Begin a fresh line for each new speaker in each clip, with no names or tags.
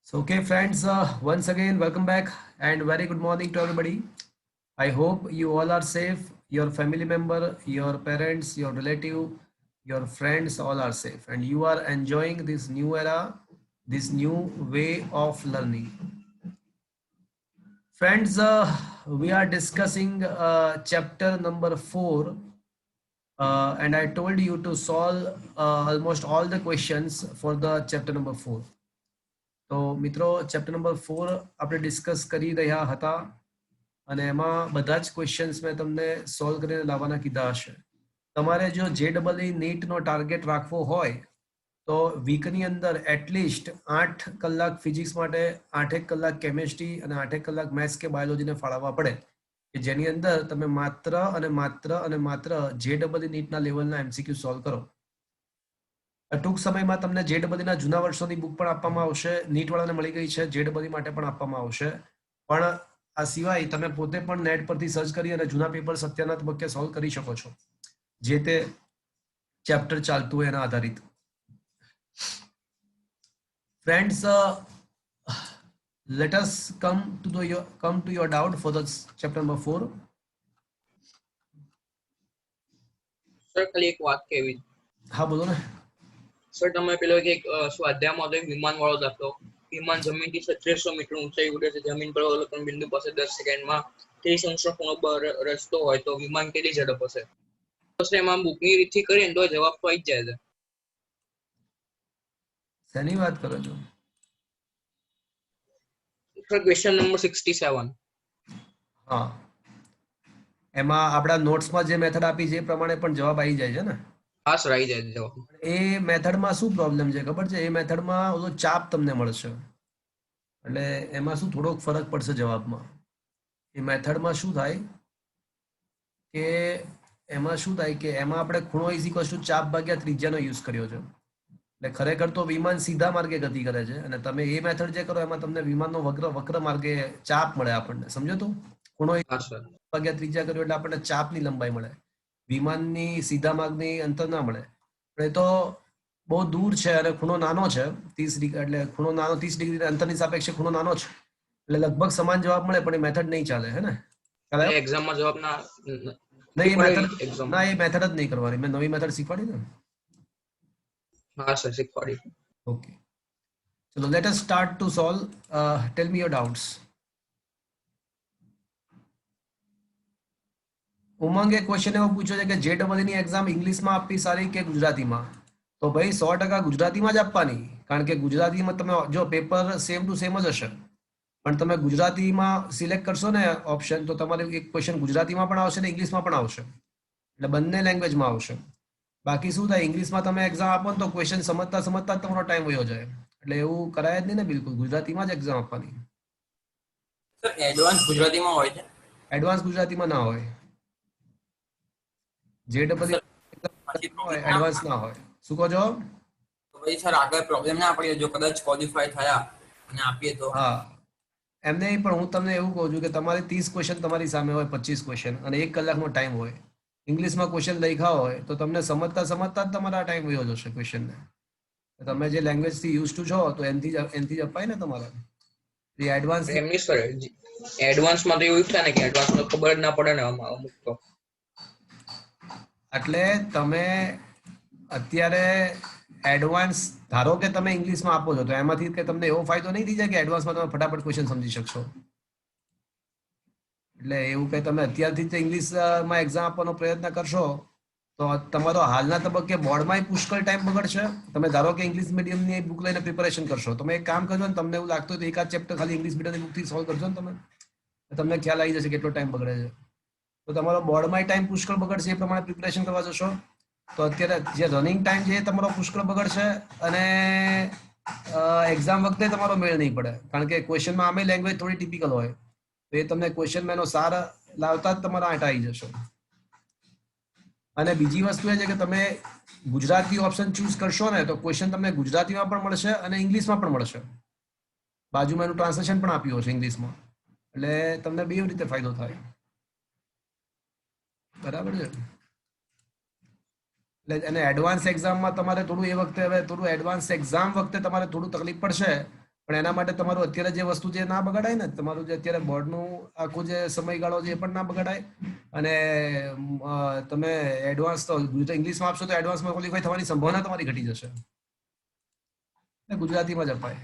So, okay, friends, once again, welcome back and very good morning to everybody. I hope you all are safe. Your family member, your parents, your relative, your friends all are safe, and you are enjoying this new era, this new way of learning. Friends, we are discussing chapter number 4, and I told you to solve almost all the questions for the chapter number 4. તો મિત્રો chapter number 4 આપણે discuss કરી રહ્યા હતા અને એમાં બધા જ ક્વેશ્ચન્સ મેં તમને સોલ્વ કરીને લાવવાના કીધા હશે. તમારે જો JEE નીટનો ટાર્ગેટ રાખવો હોય તો વીકની અંદર એટલીસ્ટ 8 કલાક ફિઝિક્સ માટે, 8 કલાક કેમિસ્ટ્રી અને 8 કલાક મેથ્સ કે બાયોલોજીને ફાળવવા પડે, કે જેની અંદર તમે માત્ર JEE નીટના લેવલના MCQ સોલ્વ કરો. ટૂંક સમયમાં તમને JEE ના જૂના વર્ષોની બુક પણ આપવામાં આવશે. નીટ વાળાને મળી ગઈ છે, JEE માટે પણ આપવામાં આવશે. પણ આ સિવાય તમે પોતે પણ નેટ પરથી સર્ચ કરી અને જૂના પેપર્સ અત્યારના તબક્કે સોલ્વ કરી શકો છો, જે તે ચેપ્ટર ચાલતું હોય એના આધારિત. Friends, let us come to your doubt for the chapter number 4.
Sir ખાલી એક વાત કહેવી.
હા, બોલો ને.
સર તમે પેલો એક સ્વાધ્યાયમાં હતો વિમાન વાળો દાખલો. વિમાન જમીનથી 3600 મીટર ઊંચાઈ ઉડે છે. જમીન પર અવલોકન બિંદુ પાસે 10 સેકન્ડમાં 30 અંશનો ખૂણો રચતો હોય તો વિમાન કેટલી ઝડપ હશે? તો એમાં બુકની રીતથી કરીએ તો જવાબ તો આવી જ જાય છે.
શેની વાત કરો છો?
Sir question number 67.
હા, એમાં આપણા નોટ્સમાં જે મેથડ આપી છે એ પ્રમાણે પણ જવાબ આવી જાય છે ને?
હા સર, આવી જાય જવાબ.
એ મેથડમાં શું પ્રોબ્લેમ છે ખબર છે? એ મેથડમાં ઓલો ચાપ તમને મળશે, એટલે એમાં શું થોડોક ફરક પડશે જવાબમાં. એ મેથડમાં શું થાય કે એમાં આપણે ખૂણો ચાપ ભાગ્યા ત્રિજ્યાનો યુઝ કર્યો છે. એટલે ખરેખર તો વિમાન સીધા માર્ગે ગતિ કરે છે, અને તમે એ મેથડ જે કરો એમાં તમને વિમાનનો વક્ર માર્ગે ચાપ મળે આપણને. સમજો તો? ખૂણો ભાગ્યા ત્રિજ્યા કર્યો એટલે આપણને ચાપની લંબાઈ મળે, વિમાનની સીધા માર્ગની અંતર ના મળે. પણ એ તો બહુ દૂર છે અને ખૂણો નાનો છે, 30 ડિગ્રી, એટલે ખૂણો નાનો 30 ડિગ્રી અંતરની સાપેક્ષે ખૂણો નાનો છે, એટલે લગભગ સમાન જવાબ મળે. પણ એ મેથડ નહીં ચાલે, હે ને?
એક્ઝામમાં જવાબ ના
નહીં, એ મેથડ ના, એ મેથડ જ નહીં કરવાની. મેં નવી મેથડ શીખવાડી ને.
હા સર, શીખવાડી.
ઓકે, ચલો let us start to solve. Tell me your doubts. ઉમંગે ક્વેશ્ચન એવો પૂછ્યો છે કે JEE ની એક્ઝામ ઇંગ્લિશમાં આપવી સારી કે ગુજરાતીમાં? તો ભાઈ 100% ગુજરાતીમાં જ આપવાની, કારણ કે ગુજરાતીમાં તમે જો પેપર સેમ ટુ સેમ જ હશે, પણ તમે ગુજરાતીમાં સિલેક્ટ કરશો ને ઓપ્શન, તો તમારે એક ક્વેશ્ચન ગુજરાતીમાં પણ આવશે ને ઇંગ્લિશમાં પણ આવશે, એટલે બંને લેંગ્વેજમાં આવશે. બાકી શું થાય, ઇંગ્લિશમાં તમે એક્ઝામ આપો ને તો ક્વેશ્ચન સમજતા સમજતા જ તમારો ટાઈમ વયો જાય, એટલે એવું કરાય જ નહીં ને. બિલકુલ ગુજરાતીમાં જ એક્ઝામ આપવાની.
સર એડવાન્સ ગુજરાતીમાં હોય છે?
એડવાન્સ ગુજરાતીમાં ના હોય. JEE એડવાન્સ ના હોય. શું કહો છો?
તો પછી સર આગળ પ્રોબ્લેમ ના પડે જો કદાચ ક્વોલિફાય થયા અને આપીએ તો?
હા, એમ નહીં, પણ હું તમને એવું કહું છું કે તમારે 30 ક્વેશ્ચન તમારી સામે હોય, 25 ક્વેશ્ચન, અને 1 કલાકનો ટાઈમ હોય. ઇંગ્લિશમાં ક્વેશ્ચન લખ્યા હોય તો તમને સમજતા સમજતા જ તમારા ટાઈમ વયો જશે ક્વેશ્ચનને. તમે જે લેંગ્વેજથી યુઝ ટુ છો તો એનથી જ અપાય ને તમારે. એડવાન્સ
એમની સર એડવાન્સમાં તો એવું થાય ને કે એડવાન્સમાં ખબર જ ના પડે ને અમુક તો.
એટલે તમે અત્યારે એડવાન્સ ધારો કે તમે ઇંગ્લિશમાં આપો છો, તો એમાંથી કે તમને એવો ફાયદો નહીં થઈ જાય કે એડવાન્સમાં તમે ફટાફટ ક્વેશ્ચન સમજી શકશો. એટલે એવું કે તમે અત્યારથી જ ઇંગ્લિશમાં એક્ઝામ આપવાનો પ્રયત્ન કરશો તો તમારો હાલના તબક્કે બોર્ડમાં પુષ્કળ ટાઈમ બગડશે. તમે ધારો કે ઇંગ્લિશ મીડિયમની બુક લઈને પ્રિપેરેશન કરશો, તમે એક કામ કરજો ને, તમને એવું લાગતું હોય તો એકાદ ચેપ્ટર ખાલી ઇંગ્લિશ મીડિયમની બુકથી સોલ્વ કરજો ને તમે, તમને ખ્યાલ આવી જશે કેટલો ટાઈમ બગડે છે. તો તમારો બોર્ડમાં ટાઈમ પુષ્કળ બગડશે, એ પ્રમાણે પ્રિપેરેશન કરવા જશો તો અત્યારે જે રનિંગ ટાઈમ છે એ તમારો પુષ્કળ બગડશે, અને એક્ઝામ વખતે તમારો મેળ નહીં પડે, કારણ કે ક્વેશ્ચનમાં આમે લેંગ્વેજ થોડી ટિપિકલ હોય, તો એ તમને ક્વેશ્ચનમાં એનો સાર લાવતા જ તમારા આંટા આવી જશો. અને બીજી વસ્તુ એ છે કે તમે ગુજરાતી ઓપ્શન ચૂઝ કરશો ને તો ક્વેશ્ચન તમને ગુજરાતીમાં પણ મળશે અને ઇંગ્લિશમાં પણ મળશે. બાજુમાં એનું ટ્રાન્સલેશન પણ આપ્યું હશે ઇંગ્લિશમાં, એટલે તમને બે રીતે ફાયદો થાય. બરાબર છે? એટલે અને એડવાન્સ એક્ઝામમાં તમારે થોડું એ વખતે હવે થોડું એડવાન્સ એક્ઝામ વખતે તમારે થોડું તકલીફ પડશે, પણ એના માટે તમારું અત્યારે જે વસ્તુ જે ના બગાડાય ને, તમારું જે અત્યારે બોર્ડનું આખું જે સમયગાળો છે એ પણ ના બગાડાય, અને તમે એડવાન્સ તો ઇંગ્લિશમાં આપશો તો એડવાન્સમાં ક્વોલિફાય થવાની સંભાવના તમારી ઘટી જશે. ગુજરાતીમાં જ અપાય.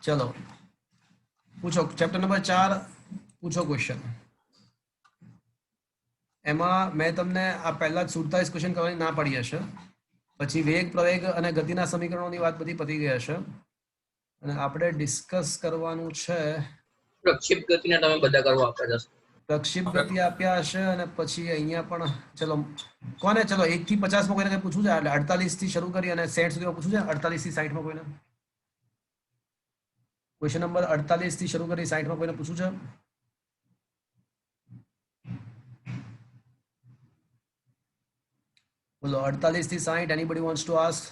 ચલો પૂછો, ચેપ્ટર નંબર 4 પૂછો ક્વેશ્ચન. એમાં મેં તમને આ પહેલા જ 47 ક્વેશ્ચન કરવાની ના પાડી હશે, પછી વેગ, પ્રવેગ અને ગતિના સમીકરણોની વાત બધી પતી ગઈ હશે, અને આપણે ડિસ્કસ કરવાનું છે
પ્રક્ષેપ ગતિના તમે બધા કરવા આપ્યા જશે.
પ્રક્ષેપ ગતિ આપ્યા હશે, અને પછી અહીંયા પણ ચલો કોને, ચલો 1 થી 50 માં કોઈને કઈ પૂછવું છે? એટલે 48 થી શરૂ કરી અને 60 સુધીમાં પૂછવું છે? 48 થી 60 માં કોઈને ક્વેશ્ચન નંબર 48 થી શરૂ કરી 60 માં કોઈને પૂછવું છે? બોલો 48 થી 60. Anybody wants to ask?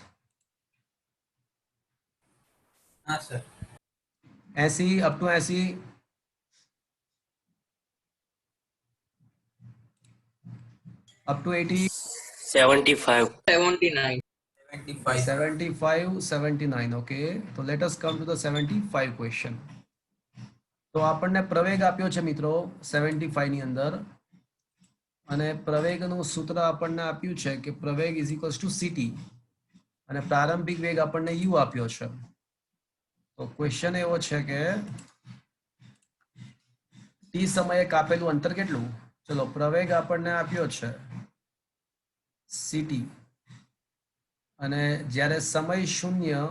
हाँ sir.
80 up to 80, up to 80,
75.
79.
75.
75, 79. Okay, so let us come to the 75 question. તો આપણને પ્રવેગ આપ્યો છે મિત્રો 75 ની અંદર, અને પ્રવેગનું સૂત્ર આપણને આપ્યું છે કે પ્રવેગ ઇઝ ઇક્વલ્સ ટુ સીટી, અને પ્રારંભિક વેગ આપણને યુ આપ્યો છે. તો ક્વેશ્ચન એવો છે કે ટી સમયે કાપેલું અંતર કેટલું? ચલો પ્રવેગ આપણને આપ્યો છે સીટી, અને જ્યારે સમય શૂન્ય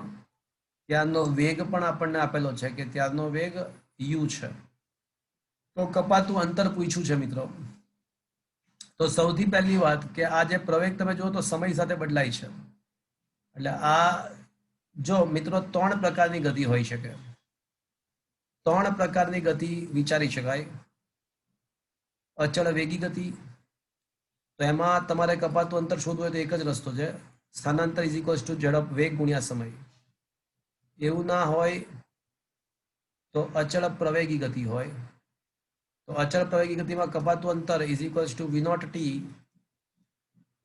ત્યારનો વેગ પણ આપણને આપેલો છે કે ત્યારનો વેગ યુ છે. તો કપાતું અંતર પૂછ્યું છે મિત્રો. તો સૌથી પહેલી વાત કે આ જે પ્રવેગ તમે જુઓ તો સમય સાથે બદલાય છે. એટલે આ જો મિત્રો 3 પ્રકારની ગતિ હોઈ શકે. 3 પ્રકારની ગતિ વિચારી શકાય. અચળ વેગી ગતિ, તો એમાં તમારે કપાતું અંતર શોધવું હોય તો એક જ રસ્તો છે, સ્થાનાંતર ઇઝ ઇક્વલ્સ ટુ ઝડપ વેગ ગુણ્યા સમય. એવું ના હોય તો અચળ પ્રવેગી ગતિ હોય. તો અચળ પ્રવેગી ગતિમાં કપાતું અંતર is equals to v naught t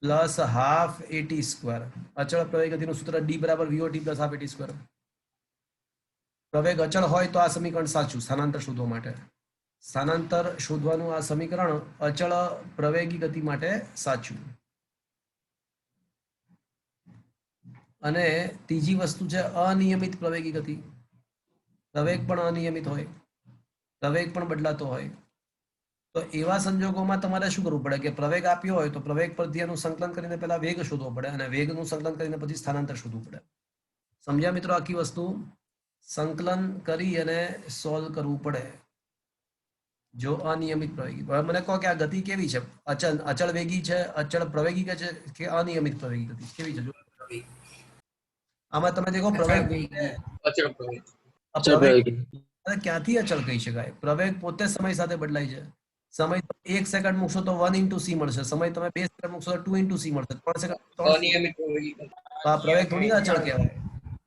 plus half a t square. અચળ પ્રવેગી ગતિનું સૂત્ર d બરાબર vot plus half a t square. પ્રવેગ અચળ હોય તો આ સમીકરણ સાચું સ્થાનાંતર શોધવા માટે. સ્થાનાંતર શોધવાનું આ સમીકરણ અચળ પ્રવેગી ગતિ માટે સાચું. અને ત્રીજી વસ્તુ છે અનિયમિત પ્રવેગી ગતિ. પ્રવેગ પણ અનિયમિત હોય, પ્રવેગ પણ બદલાતો હોય. તો એવા સંજોગોમાં તમારે શું કરવું પડે કે પ્રવેગ આપ્યો હોય તો પ્રવેગ પરથી એનું સંકલન કરીને પહેલા વેગ શોધવો પડે, અને વેગનું સંકલન કરીને પછી સ્થાનાંતર શોધવું પડે. સમજ્યા મિત્રો આખી વસ્તુ? સંકલન કરી અને સોલ્વ કરવું પડે જો અનિયમિત પ્રવેગી. હવે મને કહો કે આ ગતિ કેવી છે? અચળ વેગી છે, અચળ પ્રવેગી છે કે અનિયમિત પ્રવેગી ગતિ કેવી છે? જો આમાં તમે દેખો પ્રવેગ
અચળ પ્રવેગ.
પ્રવેગ ક્યાંથી અચળ કહી શકાય? પ્રવેગ પોતે સમય સાથે બદલાય છે. સમય 1 સેકન્ડ મૂકશો તો 1 * c મળશે, સમય તમે 2 સેકન્ડ મૂકશો તો 2 * c મળશે, 3 સેકન્ડ 3
અનિયમિત પ્રવેગી.
આ પ્રવેગ થોડી અચળ કહેવાય.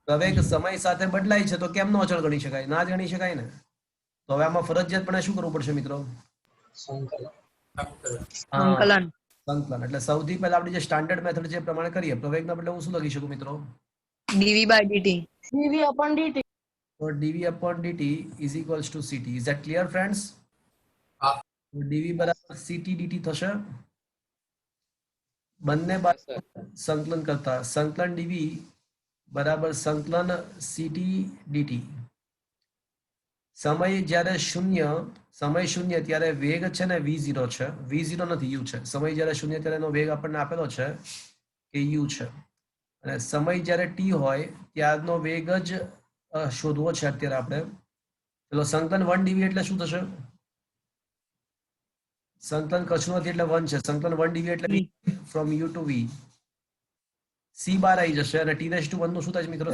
પ્રવેગ સમય સાથે બદલાય છે તો કેમનો અચળ ગણી શકાય? ના જ ગણી શકાય ને. તો હવે આમાં ફરજિયાતપણે શું કરવું પડશે મિત્રો?
સંકલન.
સંકલન.
સંકલન. એટલે સૌથી પહેલા આપણી જે સ્ટાન્ડર્ડ મેથડ છે એ પ્રમાણે કરીએ. પ્રવેગના બદલે હું શું લખી શકું મિત્રો?
dv/dt.
તો dv/dt is equals to ct. Is that clear friends?
હા.
dv બરાબર ct dt થશે. બંને બાજુ સંકલન કરતા સંકલન dv બરાબર સંકલન ct dt. સમય જ્યારે શૂન્ય ત્યારે વેગ છે ને v0 છે, v0 નથી u છે. સમય જ્યારે શૂન્ય ત્યારે એનો વેગ આપણને આપેલો છે કે u છે, અને સમય જ્યારે t હોય ત્યારનો વેગ જ શોધવો છે અત્યારે આપણે. ચલો સંકલન 1 dv એટલે શું થશે? સંકલન કશું નથી એટલે 1 છે. સંકલન 1 dv એટલે from u to v. c બાર આવી જશે, અને t⁻1 નું શું થાય છે મિત્રો?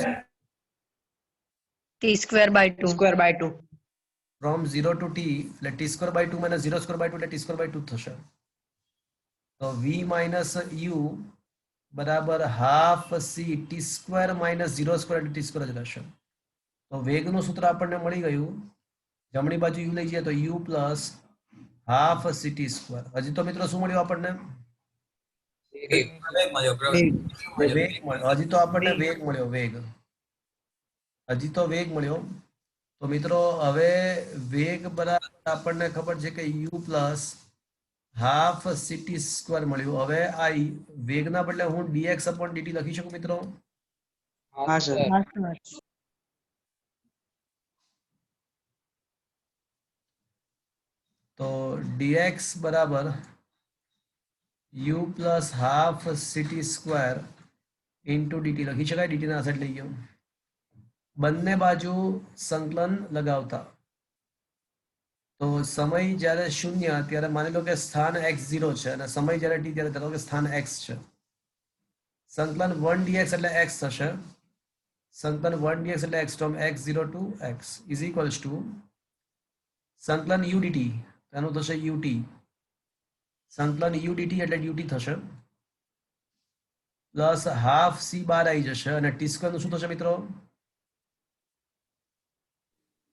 t²/2.
ફ્રોમ 0 ટુ t એટલે t²/2 - 0²/2 એટલે t²/2 થશે. તો v - u બરાબર હાફ c t² - 0² એટલે t² જ રહેશે. તો વેગનું સૂત્ર આપણને મળી ગયું. જમણી બાજુ u લઈ જઈએ તો u પ્લસ હાફ ct². હજી તો મિત્રો શું મળ્યું આપણને?
એક
વેગ મળ્યો પ્રવેગ
વેગ મળ્યો. હજી તો આપણને વેગ મળ્યો. હજી તો વેગ મળ્યો. તો મિત્રો હવે વેગ બરાબર આપણને ખબર છે કે u plus half ct square મળ્યું. હવે આ વેગના બદલે હું dx upon dt લખી શકું મિત્રો?
હા સર.
હા સર.
તો dx બરાબર u plus half ct square into dt લખી શકાય. dt ના અસર લઈ ગયો. બંને બાજુ સંકલન લગાવતા તો સમય જ્યારે શૂન્ય ત્યારે માની લો કે સ્થાન x0 છે અને સમય જ્યારે t ત્યારે ધારો કે સ્થાન x છે. સંકલન 1 dx એટલે x થશે. સંકલન 1 dx એટલે x from x0 to x is equals to સંકલન u dt તેનું થશે ut. સંકલન u dt એટલે ut થશે પ્લસ હાફ c બાર આવી જશે અને t સ્ક્વેર નું શું થશે મિત્રો?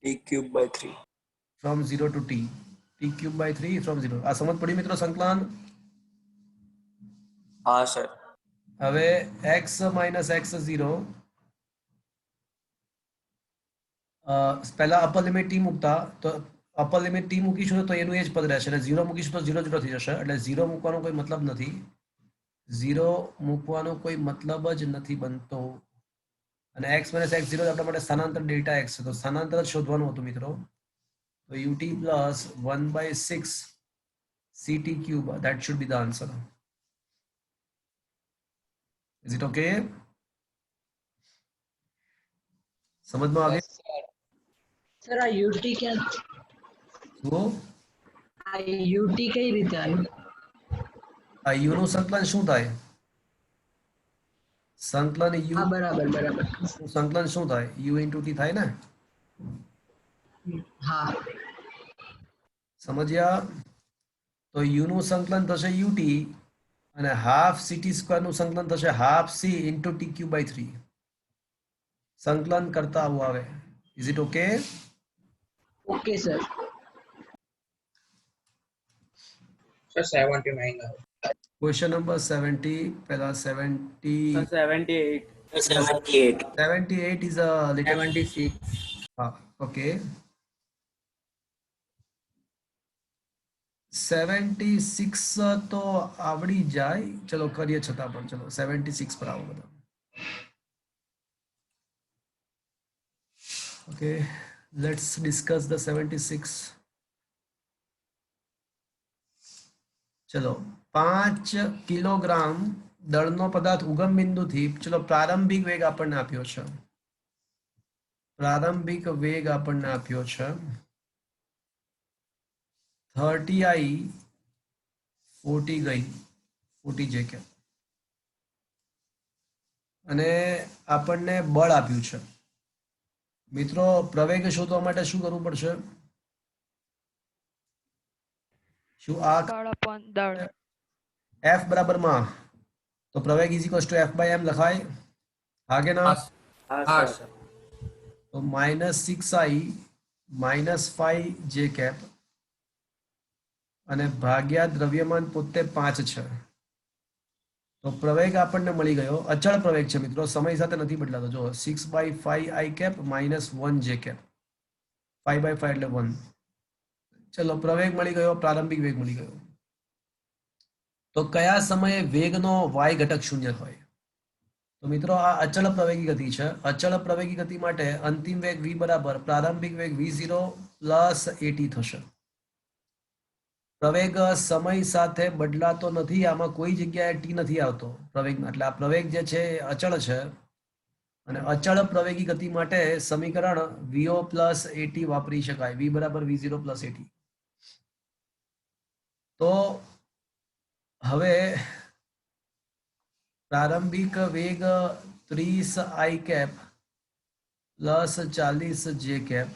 t cube by 3.
from 0 to t cube by 3 from 0. આ સમજ પડી મિત્રો સંકલન?
हाँ सर.
હવે x minus x0 પહેલા અપર લિમિટ t મૂકતા તો અપર લિમિટ t મૂકીશું તો એનું એ જ પદ રહેશે અને 0 મૂકીશું તો 0 0 થઈ જશે એટલે 0 મૂકવાનો કોઈ મતલબ નથી. 0 મૂકવાનો કોઈ મતલબ જ નથી બનતો અને x minus x0 આપણા માટે સ્થાનાંતર ડેલ્ટા x છે તો સ્થાનાંતર જ શોધવાનું હતું મિત્રો. તો ut plus 1/6 ct cube that should be the answer. Is it okay? સમજમાં આવે?
સર આ યુટી ક્યાં
શું
આ યુટી કઈ રીતે આવ્યું?
આ u નું સંકલન શું થાય? સંકલન u
હા બરાબર બરાબર
નું સંકલન શું થાય? u into t થાય ને?
હા
સમજ્યા? તો u નું સંકલન થશે ut અને હાફ ct સ્ક્વેર નું સંકલન થશે half c into t cube by 3. સંકલન કરતા આવું આવે. Is it okay?
Okay sir
sir 79 આવે.
Question number 70 પહેલા 70
78.
78.
78 is a little
76.
okay. 76 તો આવડી જાય. ચલો કરીએ છતાં પણ ચલો 76 પર આવો બધા. Okay, let's discuss the 76. ચલો 5 કિલોગ્રામ દળનો પદાર્થ ઉગમ બિંદુથી ચલો પ્રારંભિક વેગ આપણને આપ્યો છે. પ્રારંભિક વેગ આપણને આપ્યો છે 30i 40 ગઈ 40 જે કે અને આપણને બળ આપ્યું છે. મિત્રો પ્રવેગ શોધવા માટે શું કરવું પડશે? શું આ
બળ upon દળ.
f બરાબર માં તો પ્રવેગ is equals to f by m લખાય? હા કે ના?
हाँ
હા
सर.
સર
તો -6i -5 જે કેપ અને ભાગ્યા દ્રવ્યમાન પોતે 5 છે. તો પ્રવેગ આપણને મળી ગયો. અચળ પ્રવેગ છે મિત્રો, સમય સાથે નથી બદલાતો. જો 6/5 i કેપ -1 જે કેપ 5/5 એટલે 1. ચલો પ્રવેગ મળી ગયો, પ્રારંભિક વેગ મળી ગયો. તો કયા સમયે વેગનો y ઘટક 0 હોય? તો મિત્રો આ અચળ પ્રવેગી ગતિ છે. અચળ પ્રવેગી ગતિ માટે અંતિમ વેગ v બરાબર પ્રારંભિક વેગ v0 પ્લસ at થશે. પ્રવેગ સમય સાથે બદલાતો નથી. આમાં કોઈ જગ્યાએ t નથી આવતો પ્રવેગમાં. એટલે આ પ્રવેગ જે છે એ અચળ છે અને અચળ પ્રવેગી ગતિ માટે સમીકરણ vo પ્લસ at વાપરી શકાય. v બરાબર v0 પ્લસ at. તો હવે પ્રારંભિક વેગ 30 i કેપ પ્લસ 40 જે કેપ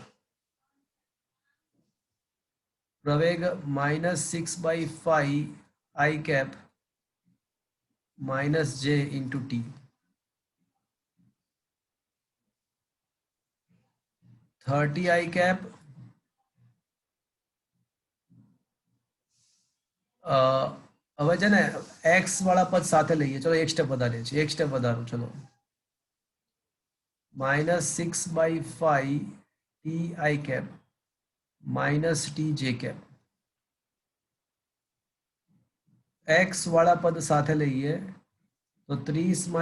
પ્રવેગ -6/5 i cap - j into t. -30 i cap હવે છે ને x વાળા પદ સાથે લઈએ. ચલો એક સ્ટેપ વધારીએ છીએ, એક સ્ટેપ વધારો. ચલો -6/5 t I cap minus t j cap. x વાળા પદ સાથે લઈએ તો 30 -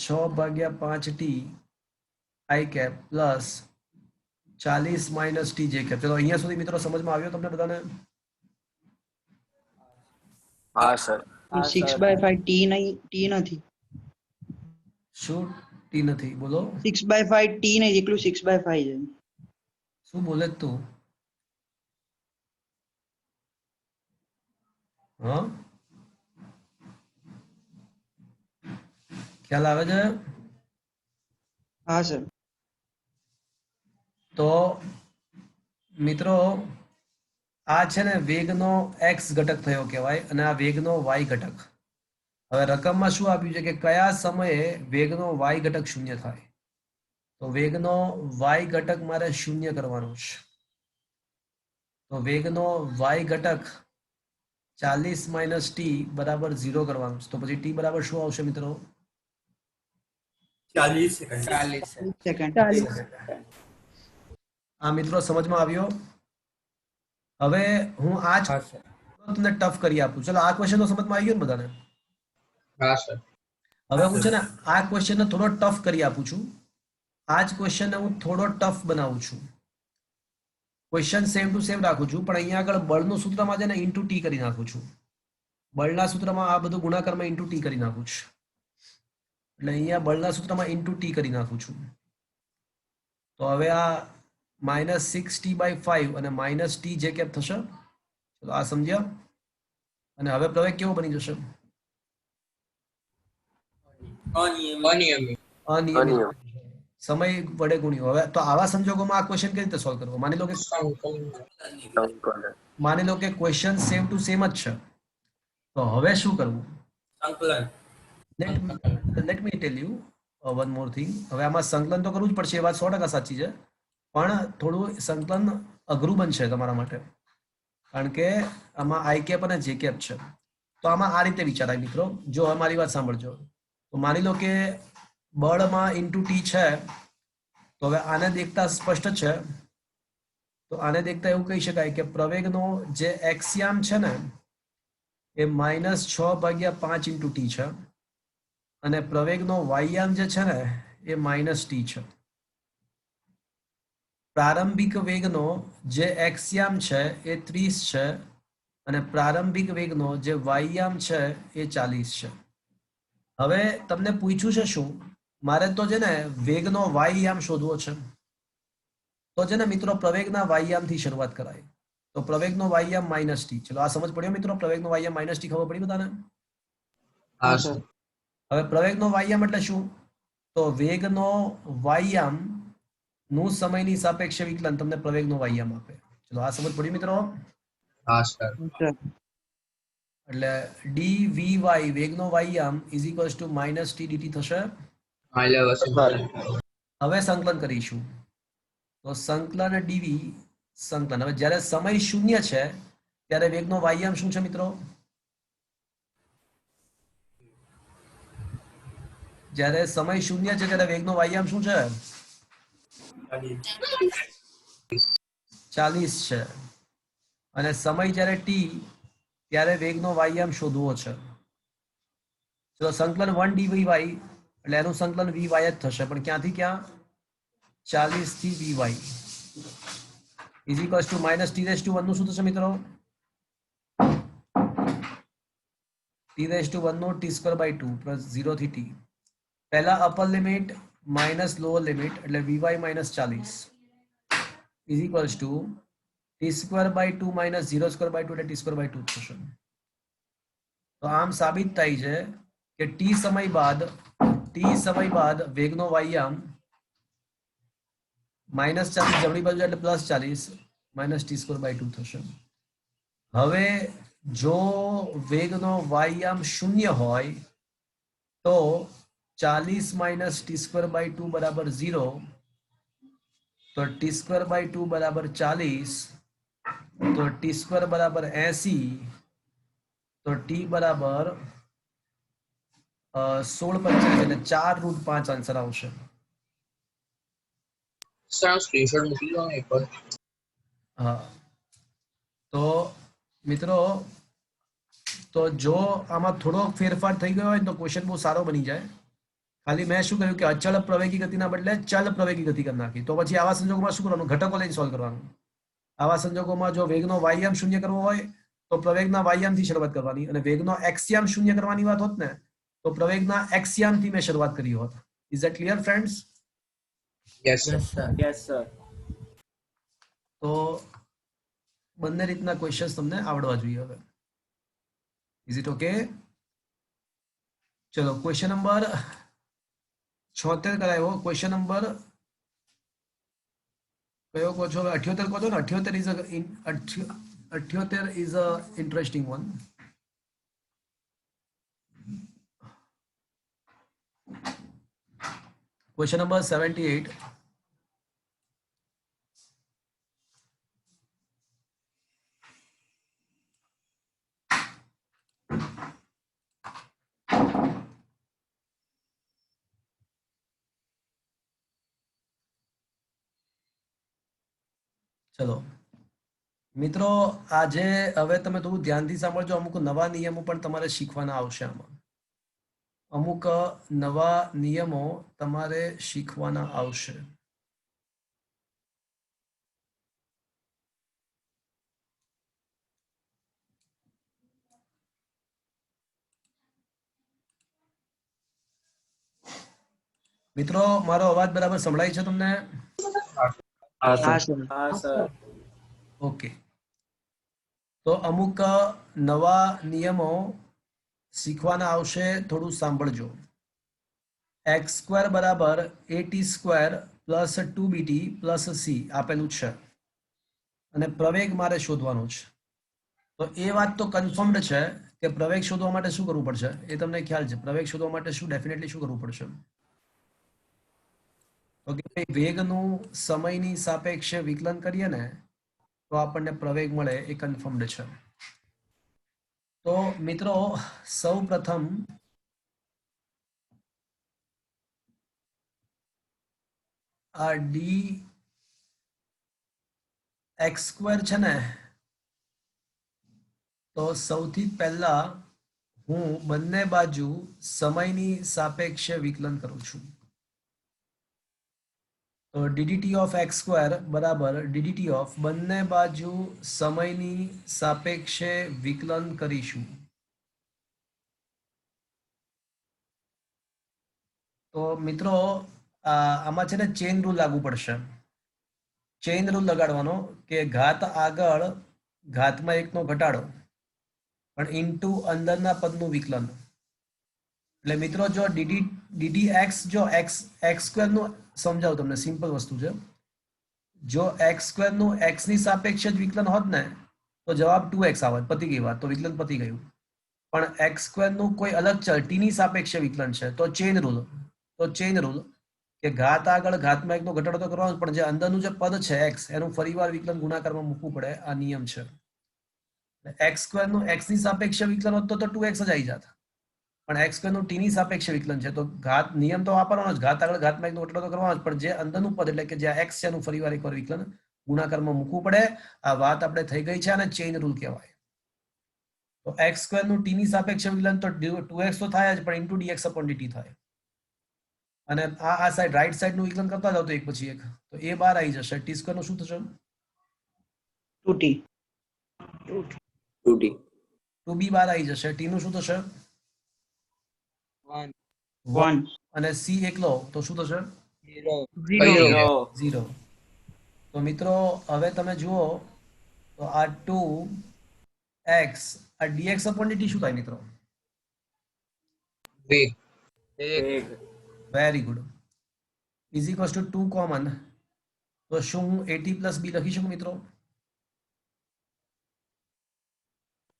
6/5 t I cap plus 40 - t j cap. ચલો અહીંયા સુધી મિત્રો સમજમાં આવ્યો તમને બધાને?
હા સર.
6/5 ટી નહીં, ટી નથી.
શું t નથી? બોલો
6/5 ટી નહીં, એકલું 6/5 છે.
શું બોલે છે તું? હા, ખ્યાલ આવે છે?
હા સર.
તો મિત્રો આ છે ને વેગનો x ઘટક થયો કહેવાય અને આ વેગનો y ઘટક. હવે રકમમાં શું આપ્યું છે કે કયા સમયે વેગનો y ઘટક શૂન્ય થાય? તો વેગનો y ઘટક મારે શૂન્ય કરવાનો છે. તો વેગનો y ઘટક 40 - t બરાબર 0 કરવાનું છે. તો પછી t બરાબર શું આવશે મિત્રો?
40 સેકન્ડ.
40 સેકન્ડ.
આ મિત્રો સમજમાં આવ્યો? હવે હું આ જ
હા સર.
તમને ટફ કરી આપું. ચલો આ ક્વેશ્ચન તો સમજમાં આવી ગયો ને બધાને?
હા સર.
હવે હું છે ને આ ક્વેશ્ચનને થોડો ટફ કરી આપું છું. આ જ ક્વેશ્ચનને હું થોડો ટફ બનાવું છું. ક્વેશ્ચન સેમ ટુ સેમ રાખું છું, પણ અહીંયા આગળ બળનું સૂત્રમાં છે ને ઇન્ટુ ટી કરી નાખું છું. બળના સૂત્રમાં આ બધું ગુણાકારમાં ઇન્ટુ ટી કરી નાખું છું. એટલે અહીંયા બળના સૂત્રમાં ઇન્ટુ ટી કરી નાખું છું. તો હવે આ -6t/5 અને -t j cap થશે. ચલો આ સમજ્યા? અને હવે પ્રવેગ કેવો બની જશે?
અનિયમિત.
અનિયમિત.
અનિયમિત. સમય વડે ગુણ્યો. હવે તો આવા સંજોગોમાં આ ક્વેશ્ચન કેવી રીતે સોલ્વ કરવો? માની લો કે ક્વેશ્ચન સેમ ટુ સેમ જ છે, તો હવે શું કરવું?
સંકલન.
Let me tell you one more thing. હવે આમાં સંકલન તો કરવું જ પડશે, એ વાત 100% સાચી છે, પણ થોડું સંકલન અઘરું બનશે તમારા માટે, કારણ કે આમાં આઈ કેપ અને જે કેપ છે. તો આમાં આ રીતે વિચારાય મિત્રો. જો અમારી વાત સાંભળજો. તો માની લો કે બળમાં ઇન્ટુ ટી છે, તો હવે આને દેખતા સ્પષ્ટ છે. તો આને દેખતા એવું કહી શકાય કે પ્રવેગનો જે એક્સિયામ છે ને એ -6/5 ઇન્ટુ ટી છે અને પ્રવેગનો વાયામ જે છે ને એ -t છે. પ્રારંભિક વેગનો જે એક્સિયામ છે એ 30 છે અને પ્રારંભિક વેગનો જે વાયામ છે એ 40 છે. હવે તમને પૂછ્યું છે શું? મારે તો છે ને વેગનો વાયામ શોધવો છે. તો છે ને મિત્રો પ્રવેગના વાયામથી શરૂઆત કરાય. તો પ્રવેગનો વાયામ -t. ચલો આ સમજ પડ્યો મિત્રો? પ્રવેગનો વાયામ -t ખબર પડી બધાને?
હા સર.
હવે પ્રવેગનો વાયામ એટલે શું? તો વેગનો વાયામ નું સમયની સાપેક્ષે વિકલન તમને પ્રવેગનો વાયામ આપે. ચલો આ સમજ પડી મિત્રો?
હા સર.
એટલે dvy વેગનો વાયામ is equals to -t dt થશે.
હા એટલે હવે સંકલન.
હવે સંકલન કરીશું. તો સંકલન dv સંકલન. હવે જ્યારે સમય શૂન્ય છે ત્યારે વેગનો વાયામ શું છે મિત્રો? જ્યારે સમય શૂન્ય છે ત્યારે વેગનો વાયામ શું છે? 40 છે. અને સમય જ્યારે t ત્યારે વેગનો વાયામ શોધવો છે. ચલો સંકલન 1 dy એટલે એનું સંકલન vy જ થશે, પણ ક્યાંથી ક્યાં? 40 થી vy is equals two -t⁻1 નું શું થશે મિત્રો? t⁻1 નો t²/2 પ્લસ 0 થી t. પહેલા upper limit minus lower limit એટલે vy -40 is equals two t²/2 - 0²/2 એટલે t²/2 થશે. તો આમ સાબિત થાય છે કે t સમય બાદ વેગનો વાયામ -40 જમણી બાજુ એટલે +40 -t²/2 થશે. હવે જો વેગનો વાયામ શૂન્ય હોય તો 40 - t²/2 બરાબર 0. તો t²/2 બરાબર 40, તો t² બરાબર 80 तो टी बराबर 16 એટલે 4√5 આન્સર આવશે.
સર સ્ક્રીનશોટ મૂકી દો ને એકવાર.
હા તો મિત્રો તો જો આમાં થોડો ફેરફાર થઈ ગયો હોય તો ક્વેશ્ચન બહુ સારો બની જાય. ખાલી મેં શું કર્યું કે અચળ પ્રવેગી ગતિના બદલે ચલ પ્રવેગી ગતિ કરી નાખી. તો પછી આવા સંજોગોમાં શું કરવાનું? ઘટકો લઈને સોલ્વ કરવાનું. આવા સંજોગોમાં જો વેગનો વાયયામ શૂન્ય કરવો હોય તો પ્રવેગના વાયયામથી શરૂઆત કરવાની, અને વેગનો એક્સયામ શૂન્ય કરવાની વાત હોત ને તો પ્રવેગના એક્સયામથી મેં શરૂઆત કરી હોત. Is that clear friends?
Yes sir.
Yes sir.
તો બંને રીતના ક્વેશ્ચન્સ તમને આવડવા જોઈએ હવે. Is it okay? ચલો ક્વેશ્ચન નંબર 76 કરાયો. ક્વેશ્ચન નંબર કયો કહો છો? 78 કહો છો ને? 78 is a interesting one. Question number 78. ચલો મિત્રો, આજે હવે તમે થોડું ધ્યાનથી સાંભળજો. અમુક નવા નિયમો પણ તમારે શીખવાના આવશે આમાં. અમુક નવા નિયમો તમારે શીખવાના આવશે. મિત્રો મારો અવાજ બરાબર સંભળાય છે તમને?
હા
હા
સર.
સર.
હા સર.
ઓકે. તો અમુક નવા નિયમો શીખવાના આવશે, થોડું સાંભળજો. એક્સ સ્ક્વેર બરાબર a t square plus 2bt plus C આપેલું છે, અને પ્રવેગ મારે શોધવાનો છે. તો એ વાત તો કન્ફર્મ્ડ છે કે પ્રવેગ શોધવા માટે શું કરવું પડશે? એ તમને ખ્યાલ છે. પ્રવેગ શોધવા માટે શું ડેફિનેટલી શું કરવું પડશે? તો કે ભાઈ વેગનું સમયની સાપેક્ષે વિકલન કરીએ ને તો આપણને પ્રવેગ મળે, એ કન્ફર્મ્ડ છે. તો મિત્રો સૌ પ્રથમ આ ડી એક્સ સ્ક્વેર છે ને, તો સૌથી પહેલા હું બંને બાજુ સમયની સાપેક્ષે વિકલન કરું છું. તો ડીડીટી ઓફ એક્સ સ્ક્વેર બરાબર ડીડીટી ઓફ બંને બાજુ સમયની સાપેક્ષે વિકલન કરીશું. તો મિત્રો આમાં છે ને ચેઇન રૂલ લાગુ પડશે. ચેઇન રૂલ લગાડવાનો કે ઘાત આગળ ઘાતમાં એકનો ઘટાડો પણ ઇન્ટુ અંદરના પદનું વિકલન. એટલે મિત્રો જો ડીડી એક્સ, જો એક્સ સ્ક્વેરનું સમજાવું તમને, સિમ્પલ વસ્તુ છે. જો એક્સ સ્ક્વેરનું એક્સની સાપેક્ષે જ વિકલન હોત ને તો જવાબ 2x આવત, પતી ગઈ વાત, તો વિકલન પતી ગયું. પણ એક્સ સ્ક્વેરનું કોઈ અલગ ચલ ટીની સાપેક્ષે વિકલન છે, તો ચેઇન રૂલ કે ઘાત આગળ ઘાતમાં એકનો ઘટાડો તો કરવાનો, પણ જે અંદરનું જે પદ છે એક્સ, એનું ફરીવાર વિકલન ગુણાકારમાં મૂકવું પડે. આ નિયમ છે. એક્સ સ્ક્વેરનું એક્સની સાપેક્ષે વિકલન હોત તો 2x જ આવી જાત, પણ એક્સ સ્ક્વેરનું ટીની સાપેક્ષે વિકલન છે તો ઘાત નિયમ તો વાપરવાનો જ, ઘાત આગળ ઘાતમાં એકનો ઘટાડો તો કરવાનો જ, પણ જે અંદરનું પદ એટલે કે જે એક્સ છે એનું ફરીવાર એકવાર વિકલન ગુણાકારમાં મૂકવું પડે. આ વાત આપણે થઈ ગઈ છે, અને ચેઇન રૂલ કહેવાય. તો એક્સ સ્ક્વેરનું ટીની સાપેક્ષે વિકલન તો 2x તો થાય જ, પણ ઇન્ટુ dx upon dt થાય. અને આ સાઈડ રાઈટ સાઈડનું વિકલન કરતા જાવ તો એક પછી એક, તો એ બહાર આવી જશે. ટી સ્ક્વેરનું શું થશે?
2t.
2t.
2b બહાર આવી જશે. ટી નું શું થશે?
1.
અને સી એકલો તો શું થશે?
0.
0. તો મિત્રો હવે તમે જુઓ તો આ 2x, આ dx upon dt શું થાય મિત્રો?
વેગ.
વેગ.
Very good. Is equals to 2 common, તો શું હું at પ્લસ b લખી શકું મિત્રો?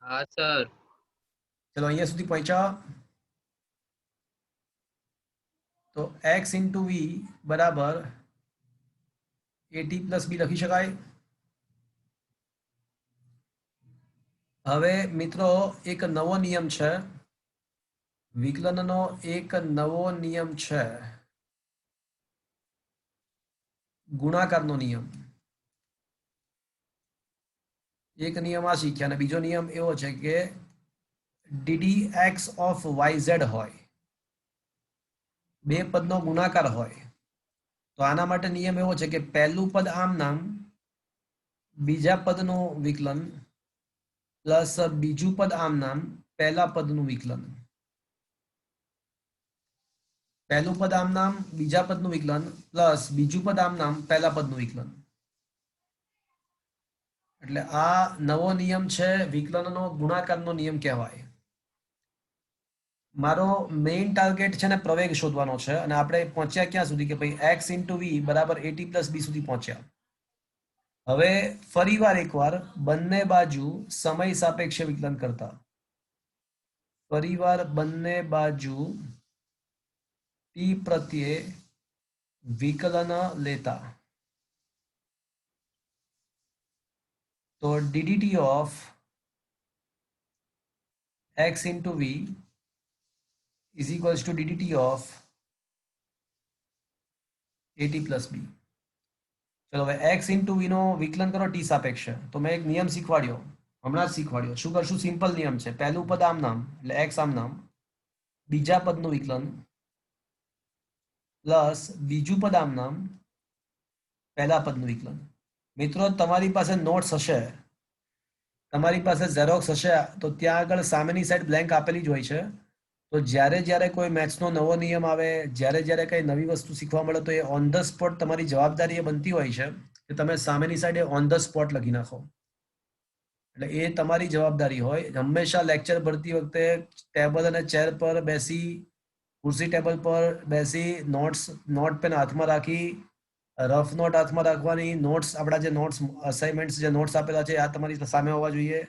હા સર.
ચલો અહીંયા સુધી પહોંચ્યા. તો x ઇન્ટુ વી બરાબર at પ્લસ બી લખી શકાય. હવે મિત્રો એક નવો નિયમ છે, વિકલનનો એક નવો નિયમ છે, ગુણાકારનો નિયમ. એક નિયમ આ શીખ્યા અને બીજો નિયમ એવો છે કે ડીડી એક્સ ઓફ વાય હોય, બે પદનો ગુણાકાર હોય તો આના માટે નિયમ એવો છે કે પહેલું પદ આમ નામ, બીજા પદનું વિકલન પ્લસ બીજું પદ આમ નામ, પહેલા પદનું વિકલન. પહેલું પદ આમ નામ, બીજા પદનું વિકલન પ્લસ બીજું પદ આમ નામ, પહેલા પદનું વિકલન. એટલે આ નવો નિયમ છે, વિકલનનો ગુણાકારનો નિયમ કહેવાય. મારો મેઇન ટાર્ગેટ છે ને પ્રવેગ શોધવાનો છે અને આપણે પહોંચ્યા ક્યાં સુધી કે ભાઈ x ઇન્ટુ વી બરાબર એટી પ્લસ બી સુધી પહોંચ્યા. હવે ફરીવાર એકવાર બંને બાજુ સમય સાપેક્ષે વિકલન કરતા, ફરીવાર બંને બાજુ ટી પ્રત્યે વિકલન લેતા, તો d d t of x into v is equals to ddt of at plus b. ચલો હવે x into v નો વિકલન કરો t સાપેક્ષે. તો મેં એક નિયમ શીખવાડ્યો, હમણાં જ શીખવાડ્યો. શું કરશું? સિમ્પલ નિયમ છે. પહેલું પદ આમ નામ એટલે x આમ નામ, બીજા પદનું વિકલન પ્લસ બીજું પદ આમ નામ, પહેલા પદનું વિકલન. મિત્રો તમારી પાસે નોટ્સ હશે, તમારી પાસે ઝેરોક્સ હશે તો ત્યાં આગળ સામેની સાઈડ બ્લેન્ક આપેલી જ હોય છે. તો જ્યારે જ્યારે કોઈ મેથ્સનો નવો નિયમ આવે, જ્યારે જ્યારે કંઈ નવી વસ્તુ શીખવા મળે તો એ ઓન ધ સ્પોટ તમારી જવાબદારી એ બનતી હોય છે કે તમે સામેની સાઈડે ઓન ધ સ્પોટ લખી નાખો. એટલે એ તમારી જવાબદારી હોય. હંમેશા લેક્ચર ભરતી વખતે ટેબલ અને ચેર પર બેસી, ખુરશી ટેબલ પર બેસી નોટ પેન હાથમાં રાખી, રફ નોટ હાથમાં રાખવાની, નોટ્સ આપણા જે નોટ્સ અસાઇનમેન્ટ્સ જે નોટ્સ આપેલા છે આ તમારી સામે હોવા જોઈએ.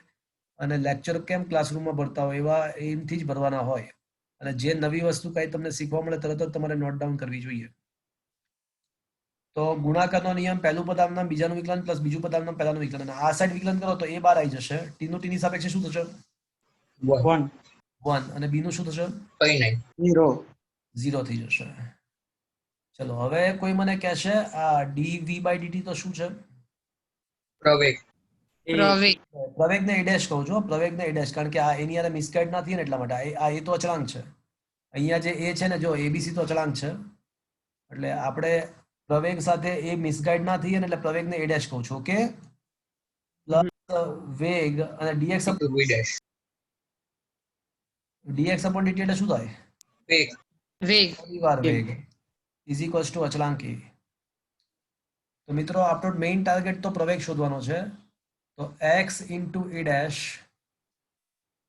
અને લેક્ચર કેમ ક્લાસરૂમમાં ભરતા હોય એવા એમથી જ ભરવાના હોય. અને જે નવી વસ્તુ કઈ તમને શીખવા મળે તરત જ તમારે નોટ ડાઉન કરવી જોઈએ. તો ગુણાકારનો નિયમ પહેલું પદ આમ નામ, બીજાનું વિકલન પ્લસ બીજું પદ આમ નામ, પહેલાનું વિકલન. અને આ સાઈડ વિકલન કરો તો એ બાર આવી જશે. ટી નું ટી ની સાપેક્ષે શું થશે?
1.
1. અને બી નું શું થશે?
કઈ નહીં.
0.
0 થઈ જશે. ચલો હવે કોઈ મને કહેશે આ ડીવી બાય ડીટી તો શું છે?
પ્રવેગ.
પ્રવેગને એ ડેશ કહું છું, પ્રવેગને એ ડેશ, કારણ કે આ એની યારે મિસગાઈડ ના થઈએ ને એટલા માટે. આ એ તો અચળાંક છે. અહીંયા જે એ છે ને, જો એબીસી તો અચળાંક છે, એટલે આપણે પ્રવેગ સાથે એ મિસગાઈડ ના થઈએ ને એટલે પ્રવેગને એ ડેશ કહું છું. ઓકે, પ્લસ વેગ અને ડીએક્સ
વી ડેશ.
અપોન ડીટી એટલે શું થાય?
વેગ.
પરિવાર વેગ ઇઝ ઇક્વલ્સ ટુ અચળાંક એ. તો મિત્રો આપણો મેઇન ટાર્ગેટ તો પ્રવેગ શોધવાનો છે. તો x into a dash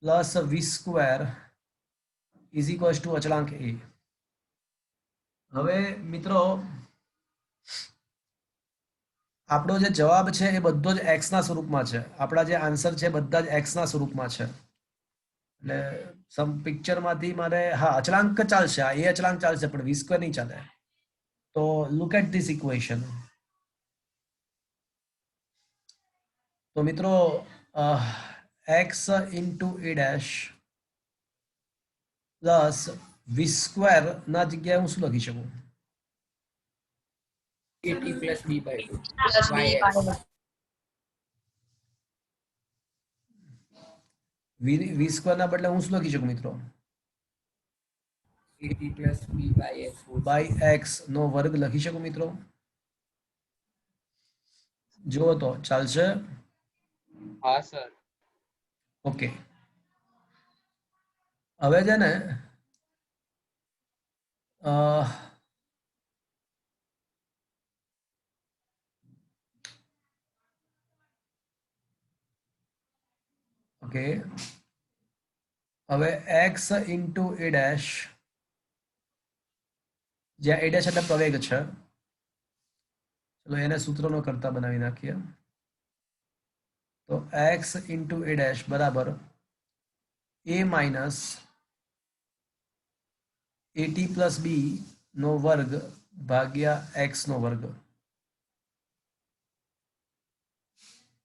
plus v square is equals to અચળાંક એ. હવે મિત્રો આપણો જે જવાબ છે એ બધો જ x ના સ્વરૂપમાં છે. આપણા જે આન્સર છે બધા જ x ના સ્વરૂપમાં છે. એટલે સમ પિક્ચરમાંથી મારે હા અચળાંક ચાલશે, આ એ અચળાંક ચાલશે પણ વી સ્ક્વેર નહીં ચાલે. તો લુક એટ ધીસ ઇક્વેશન. તો મિત્રો x into a dash plus v square ના જગ્યાએ હું શું લખી શકું?
at plus b by 2
v square ના બદલે હું શું લખી શકું મિત્રો?
at plus b by x
by x નો વર્ગ લખી શકું મિત્રો? જુઓ તો ચાલશે?
હા સર.
ઓકે, હવે છે ને ઓકે, હવે x ઇન્ટુ એ ડેશ, જ્યાં એ ડેશ એટલે પ્રવેગ છે, ચલો એને સૂત્રનો કરતા બનાવી નાખીએ. તો x ઇન્ટુ એ ડેશ બરાબર a માઇનસ એટી પ્લસ બી નો વર્ગ ભાગ્યા x નો વર્ગ.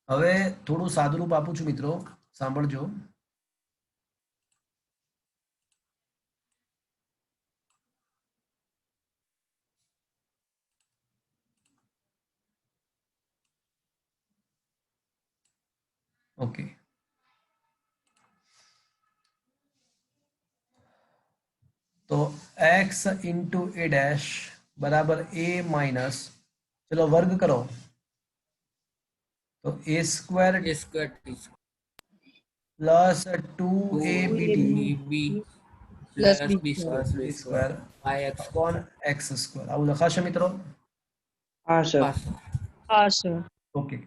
હવે થોડું સાદુરૂપ આપું છું મિત્રો, સાંભળજો. ઓકે, તો x ઇન્ટુ a ડેશ બરાબર a માઇનસ, ચલો વર્ગ કરો તો a square
A square T
plus 2ab
B plus B square
plus B
square
by X.
Upon x square. આવું લખાશે મિત્રો?
હા સર.
Pass.
ઓકે,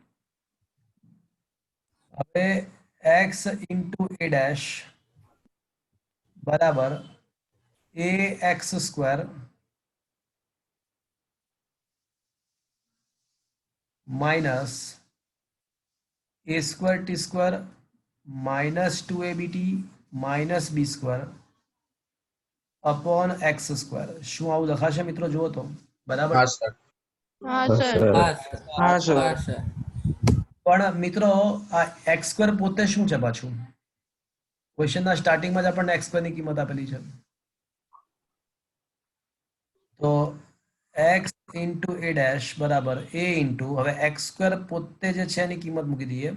હવે x ઇન્ટુ a ડેશ બરાબર ax square minus a square t square minus 2abt minus b square upon x square. શું આવું લખાશે મિત્રો? જુઓ તો બરાબર.
હા સર.
Pass.
હા સર.
Pass.
પણ મિત્રો આ x સ્ક્વેર પોતે શું છે પાછું? ક્વેશ્ચનના સ્ટાર્ટિંગમાં જ આપણને x સ્ક્વેરની કિંમત આપેલી છે. તો x ઇન્ટુ a ડેશ બરાબર a ઇન્ટુ, હવે x સ્ક્વેર પોતે જે છે એની કિંમત મૂકી દઈએ,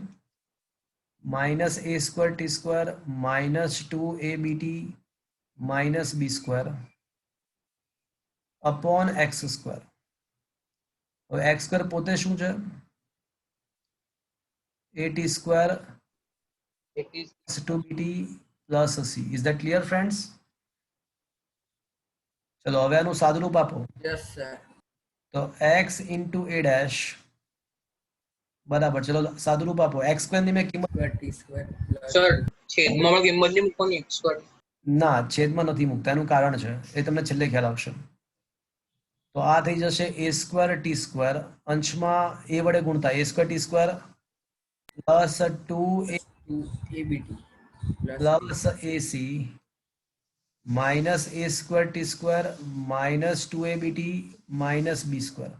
minus a square t square minus 2abt minus b square upon x square. હવે x સ્ક્વેર પોતે શું છે? at square
It is
2bt plus c. Is that clear friends? ચલો હવે આનું સાદુરૂપ આપો.
Yes, sir.
તો x ઇન્ટુ a ડેશ બરાબર, ચલો સાદુરૂપ આપો. x સ્ક્વેરની મેં કિંમત
Square T square plus
sir છેદમાં પણ કિંમત નહીં મૂકવાની x પર.
ના છેદમાં નથી મૂકતા, એનું કારણ છે એ તમને છેલ્લે ખ્યાલ આવશે. તો આ થઈ જશે a સ્ક્વેર t સ્ક્વેર, અંશમાં a વડે ગુણતા a square t square plus 2a
ABT plus
plus ac minus a square t square minus 2abt minus b square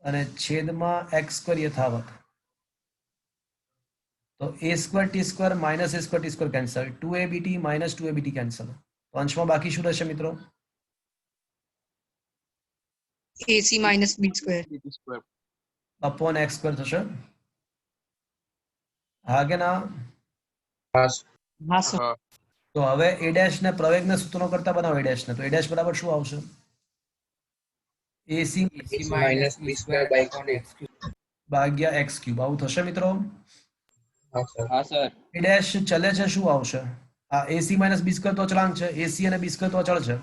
અને છેદમાં x સ્ક્વેર યથાવત. તો a square t square minus a square t square cancel, 2abt minus 2abt cancel. તો અંશમાં બાકી શું રહેશે મિત્રો?
AC minus B square.
Upon x square થશે. હા કે ના?
હા સર.
હા સર.
તો હવે a ડેશ ને પ્રવેગના સૂત્રો કરતા બનાવો a ડેશ ને. તો a ડેશ બરાબર શું આવશે? ac
AC minus B square by upon X cube.
ભાગ્યા x ક્યુબ. આવું થશે મિત્રો?
હા સર.
હા સર.
a ડેશ ચલે છે, શું આવશે? આ ac માઇનસ b સ્ક્વેર તો અચળાંક છે, ac અને b સ્ક્વેર તો અચળ છે.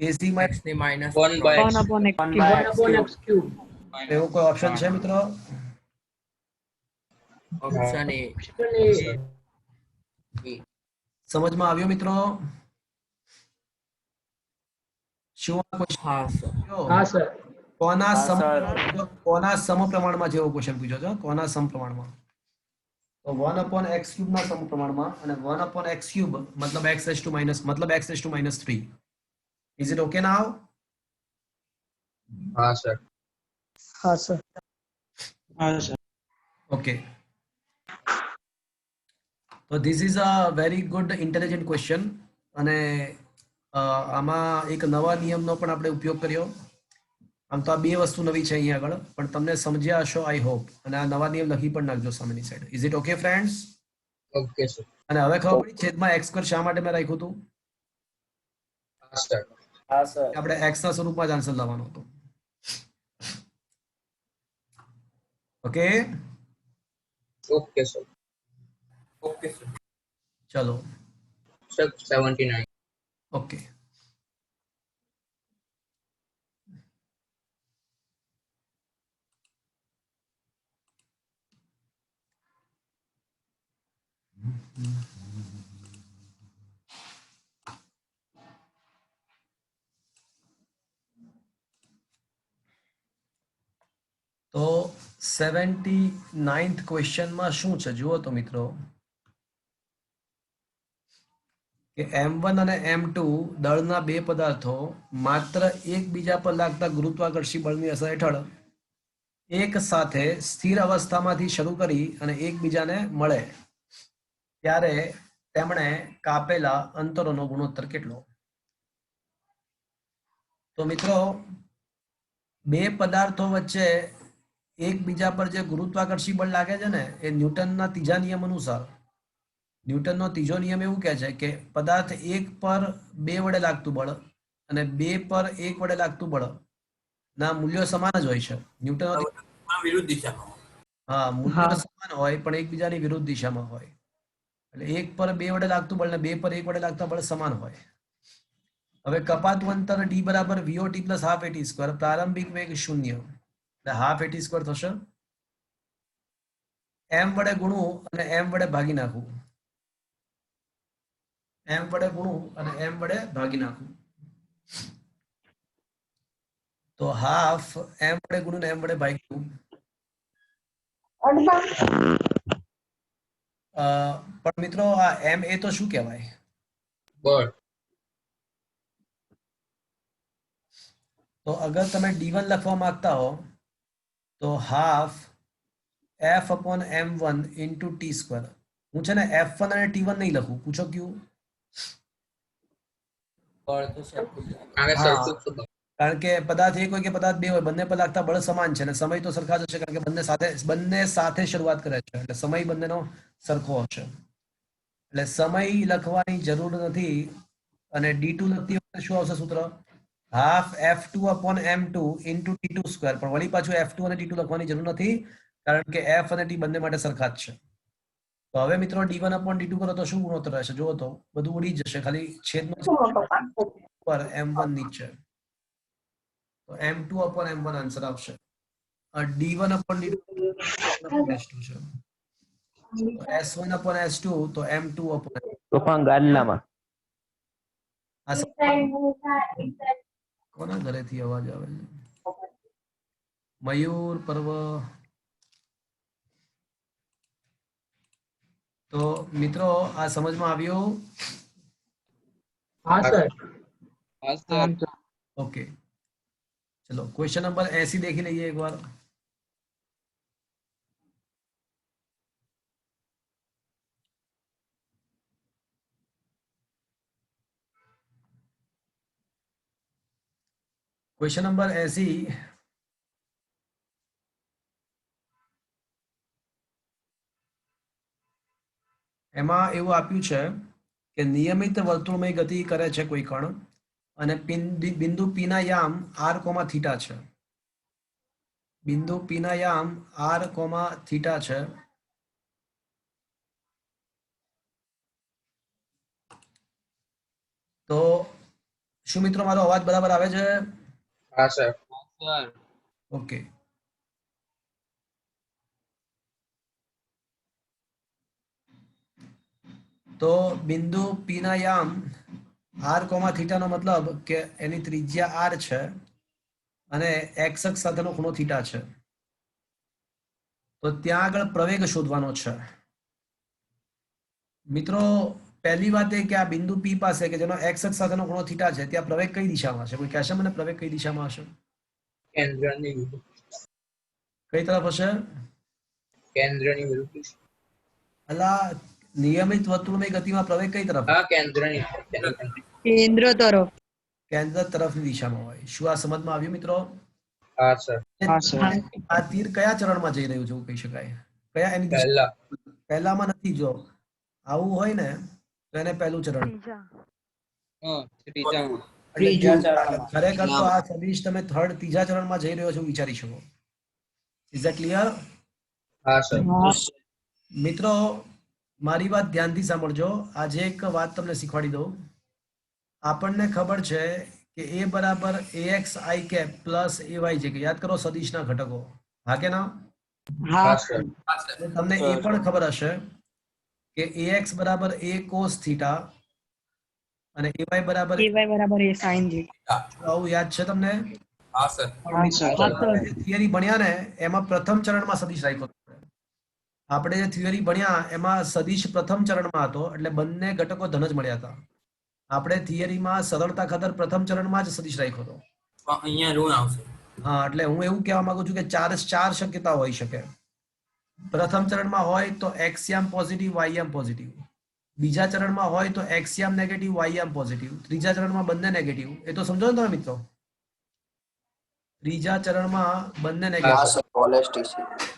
ac માઇનસ
X ની minus
1 by
One
x.
upon X
One
cube.
by X cube.
એવો કોઈ ઓપ્શન છે મિત્રો?
option A.
સમજમાં આવ્યો મિત્રો? શું આ question
હા સર.
પૂછ્યો? કોના
હા,
કોના સમપ્રમાણમાં જેવો ક્વેશ્ચન પૂછ્યો છે? કોના સમપ્રમાણમાં? તો 1 upon x ક્યુબ ના સમપ્રમાણમાં, અને 1 upon x ક્યુબ મતલબ x raised to minus મતલબ x raised to minus 3. Is it okay now?
હા સર.
हाँ sir.
હા sir.
Okay. So this is a very good intelligent question અને આમાં એક નવા નિયમનો પણ આપણે ઉપયોગ કર્યો. આમ તો આ બે વસ્તુ નવી છે અહીંયા આગળ, પણ તમને સમજ્યા હશો આઈ હોપ. અને આ નવા નિયમ લખી પણ નાખજો સામેની side. Is it okay friends?
Okay sir.
અને હવે ખબર પડી છેદમાં x સ્ક્વેર શા માટે મેં રાખ્યું હતું?
હા સર.
હા સર.
આપણે x ના સ્વરૂપમાં જ આન્સર લાવવાનો હતો. Okay,
okay sir.
Okay sir.
ચલો.
સર 79.
ઓકે, તો 79th ક્વેશ્ચનમાં શું છે જુઓ તો મિત્રો, કે m1 અને m2 દળના બે પદાર્થો માત્ર એકબીજા પર લાગતા ગુરુત્વાકર્ષી બળની અસર હેઠળ એક સાથે સ્થિર અવસ્થામાંથી શરૂ કરી અને એકબીજાને મળે ત્યારે તેમણે કાપેલા અંતરોનો ગુણોત્તર કેટલો? તો મિત્રો બે પદાર્થો વચ્ચે એકબીજા પર જે ગુરુત્વાકર્ષી બળ લાગે છે ને એ ન્યૂટનના ત્રીજા નિયમ અનુસાર, ન્યૂટનનો ત્રીજો નિયમ એવું કહે છે કે પદાર્થ એક પર બે વડે લાગતું બળ અને બે પર એક વડે લાગતું બળ ના મૂલ્યો સમાન જ હોય છે. ન્યૂટનનો
વિરુદ્ધ દિશામાં.
હા, મૂલ્યો સમાન હોય પણ એકબીજાની વિરુદ્ધ દિશામાં હોય. એટલે એક પર બે વડે લાગતું બળ અને બે પર એક વડે લાગતા બળ સમાન હોય. હવે કપાતું અંતર d બરાબર VOT plus half AT square, પ્રારંભિક વેગ 0 એટલે હાફ AT સ્ક્વેર થશે. m વડે ગુણવું અને m વડે ભાગી નાખવું, m વડે ગુણવું અને m વડે ભાગી નાખવું. તો હાફ m વડે ગુણ્યું ને m વડે ભાગ્યું. પણ મિત્રો આ m એ તો શું કહેવાય?
બળ.
તો અગર તમે d1 લખવા માંગતા હો તો half f upon m1 into t square. હું છે ને f1 અને t1 નહીં લખું. પૂછો ક્યું?
બળ તો સરખું જ લાગે.
કારણ કે
હા.
સરખું જ છે.
કારણ કે પદાર્થ એક હોય કે પદાર્થ બે હોય, બંને પર લાગતા બળ સમાન છે અને સમય તો સરખા જ હશે કારણ કે બંને સાથે શરૂઆત કરે છે એટલે સમય બંનેનો સરખો હશે. એટલે સમય લખવાની જરૂર નથી અને d2 લખતી વખતે શું આવશે સૂત્ર? Half f2 upon m2 into t2 square. પણ વળી પાછું f2 અને t2 લખવાની જરૂર નથી કારણ કે f અને t બંને માટે સરખા જ છે. તો હવે મિત્રો d1 upon d2 કરો તો શું ગુણોત્તર રહેશે? જુઓ તો બધું ઉડી જશે, ખાલી છેદનો પર m1 નીચે. તો m2 upon m1 આન્સર આવશે. d1 upon d2 s2 છે. તો s1 upon s2 તો m2 upon
તો પણ ગાડલામાં
આ કોના ઘરેથી અવાજ આવે છે? મયુર પર્વ. તો મિત્રો આ સમજમાં આવ્યું?
हाँ सर.
ओके, चलो क्वेश्चन नंबर 80 देख ही लीजिए एक बार. क्वेश्चन नंबर 80 એમાં એવું આપ્યું છે કે નિયમિત વર્તુળમય ગતિ કરે છે કોઈ કણ અને બિંદુ P ના યામ r, થીટા છે. બિંદુ P ના યામ r, થીટા છે. તો શું મિત્રો મારો અવાજ બરાબર આવે છે?
હા સર.
ઓકે. તો બિંદુ P ના યામ r, થીટા નો મતલબ કે એની ત્રિજ્યા r છે અને x અક્ષ સાથેનો ખૂણો થીટા છે. તો ત્યાં આગળ પ્રવેગ શોધવાનો છે. મિત્રો પહેલી વાત એ કે આ બિંદુ P પાસે કે જેનો x અક્ષ સાથેનો ખૂણો થીટા છે ત્યાં પ્રવેગ કઈ દિશામાં હશે? કોઈ કહેશે મને પ્રવેગ કઈ દિશામાં હશે?
કેન્દ્રની વિરુદ્ધ.
કઈ તરફ હશે?
કેન્દ્રની વિરુદ્ધ.
અલા, નિયમિત વર્તુળમય ગતિમાં પ્રવેગ કઈ તરફ?
હા, કેન્દ્રની.
કેન્દ્ર તરફ.
કેન્દ્ર તરફની દિશામાં હોય. શું આ સમજમાં આવ્યું મિત્રો?
હા સર.
હા સર.
આ તીર કયા ચરણમાં જઈ રહ્યું છે એવું કહી શકાય? કયા એની દિશા?
પહેલા.
પહેલામાં નથી. જો આવું હોય ને તો એને પહેલું ચરણ.
ત્રીજા ચરણમાં.
ખરેખર તો આ સદિશ તમે ત્રીજા ચરણમાં જઈ રહ્યો છો વિચારી શકો. Is that clear?
હા સર.
મિત્રો મારી વાત ધ્યાનથી સાંભળજો. આજે એક વાત તમને શીખવાડી દઉં. આપણને ખબર છે કે a બરાબર ax i cap plus ay છે કે યાદ કરો સદિશના ઘટકો. હા કે ના?
હા સર.
તમને એ પણ ખબર હશે કે ax બરાબર a cos થીટા અને ay બરાબર
ay બરાબર a sin theta.
આવું યાદ છે તમને?
હા સર.
હા સર.
થિયરી ભણ્યા ને એમાં પ્રથમ ચરણમાં સદિશ રાખ્યો હતો. આપણે જે થિયરી ભણ્યા એમાં સદિશ પ્રથમ ચરણમાં હતો એટલે બંને ઘટકો ધન જ મળ્યા હતા. આપણે થિયરીમાં સરળતા ખાતર પ્રથમ ચરણમાં જ સદિશ રાખ્યો હતો.
અહીંયા ઋણ આવશે.
હા, એટલે હું એવું કહેવા માંગુ છું કે ચાર શક્યતા હોઈ શકે. પ્રથમ ચરણમાં હોય તો x યામ પોઝિટિવ, y યામ પોઝિટિવ. બીજા ચરણમાં હોય તો x યામ નેગેટિવ y યામ પોઝિટિવ, ત્રીજા ચરણમાં બંને નેગેટિવ. એ તો સમજો ને તમે મિત્રો? ત્રીજા ચરણમાં બંને નેગેટિવ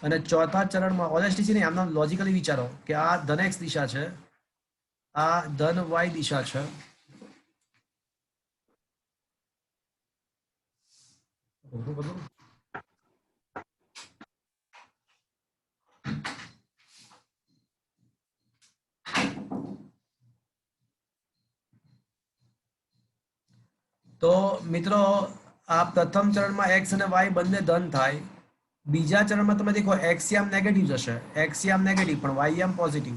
અને ચોથા ચરણમાં ઓલેસ્ટિસી નહીં, આમના લોજિકલી વિચારો કે આ ધન x દિશા છે, આ ધન y દિશા છે. બધું તો મિત્રો આ પ્રથમ ચરણમાં x અને y બંને ધન થાય. બીજા ચરણમાં તમે દેખો x યામ નેગેટિવ જશે, x યામ નેગેટિવ પણ y યામ પોઝિટિવ.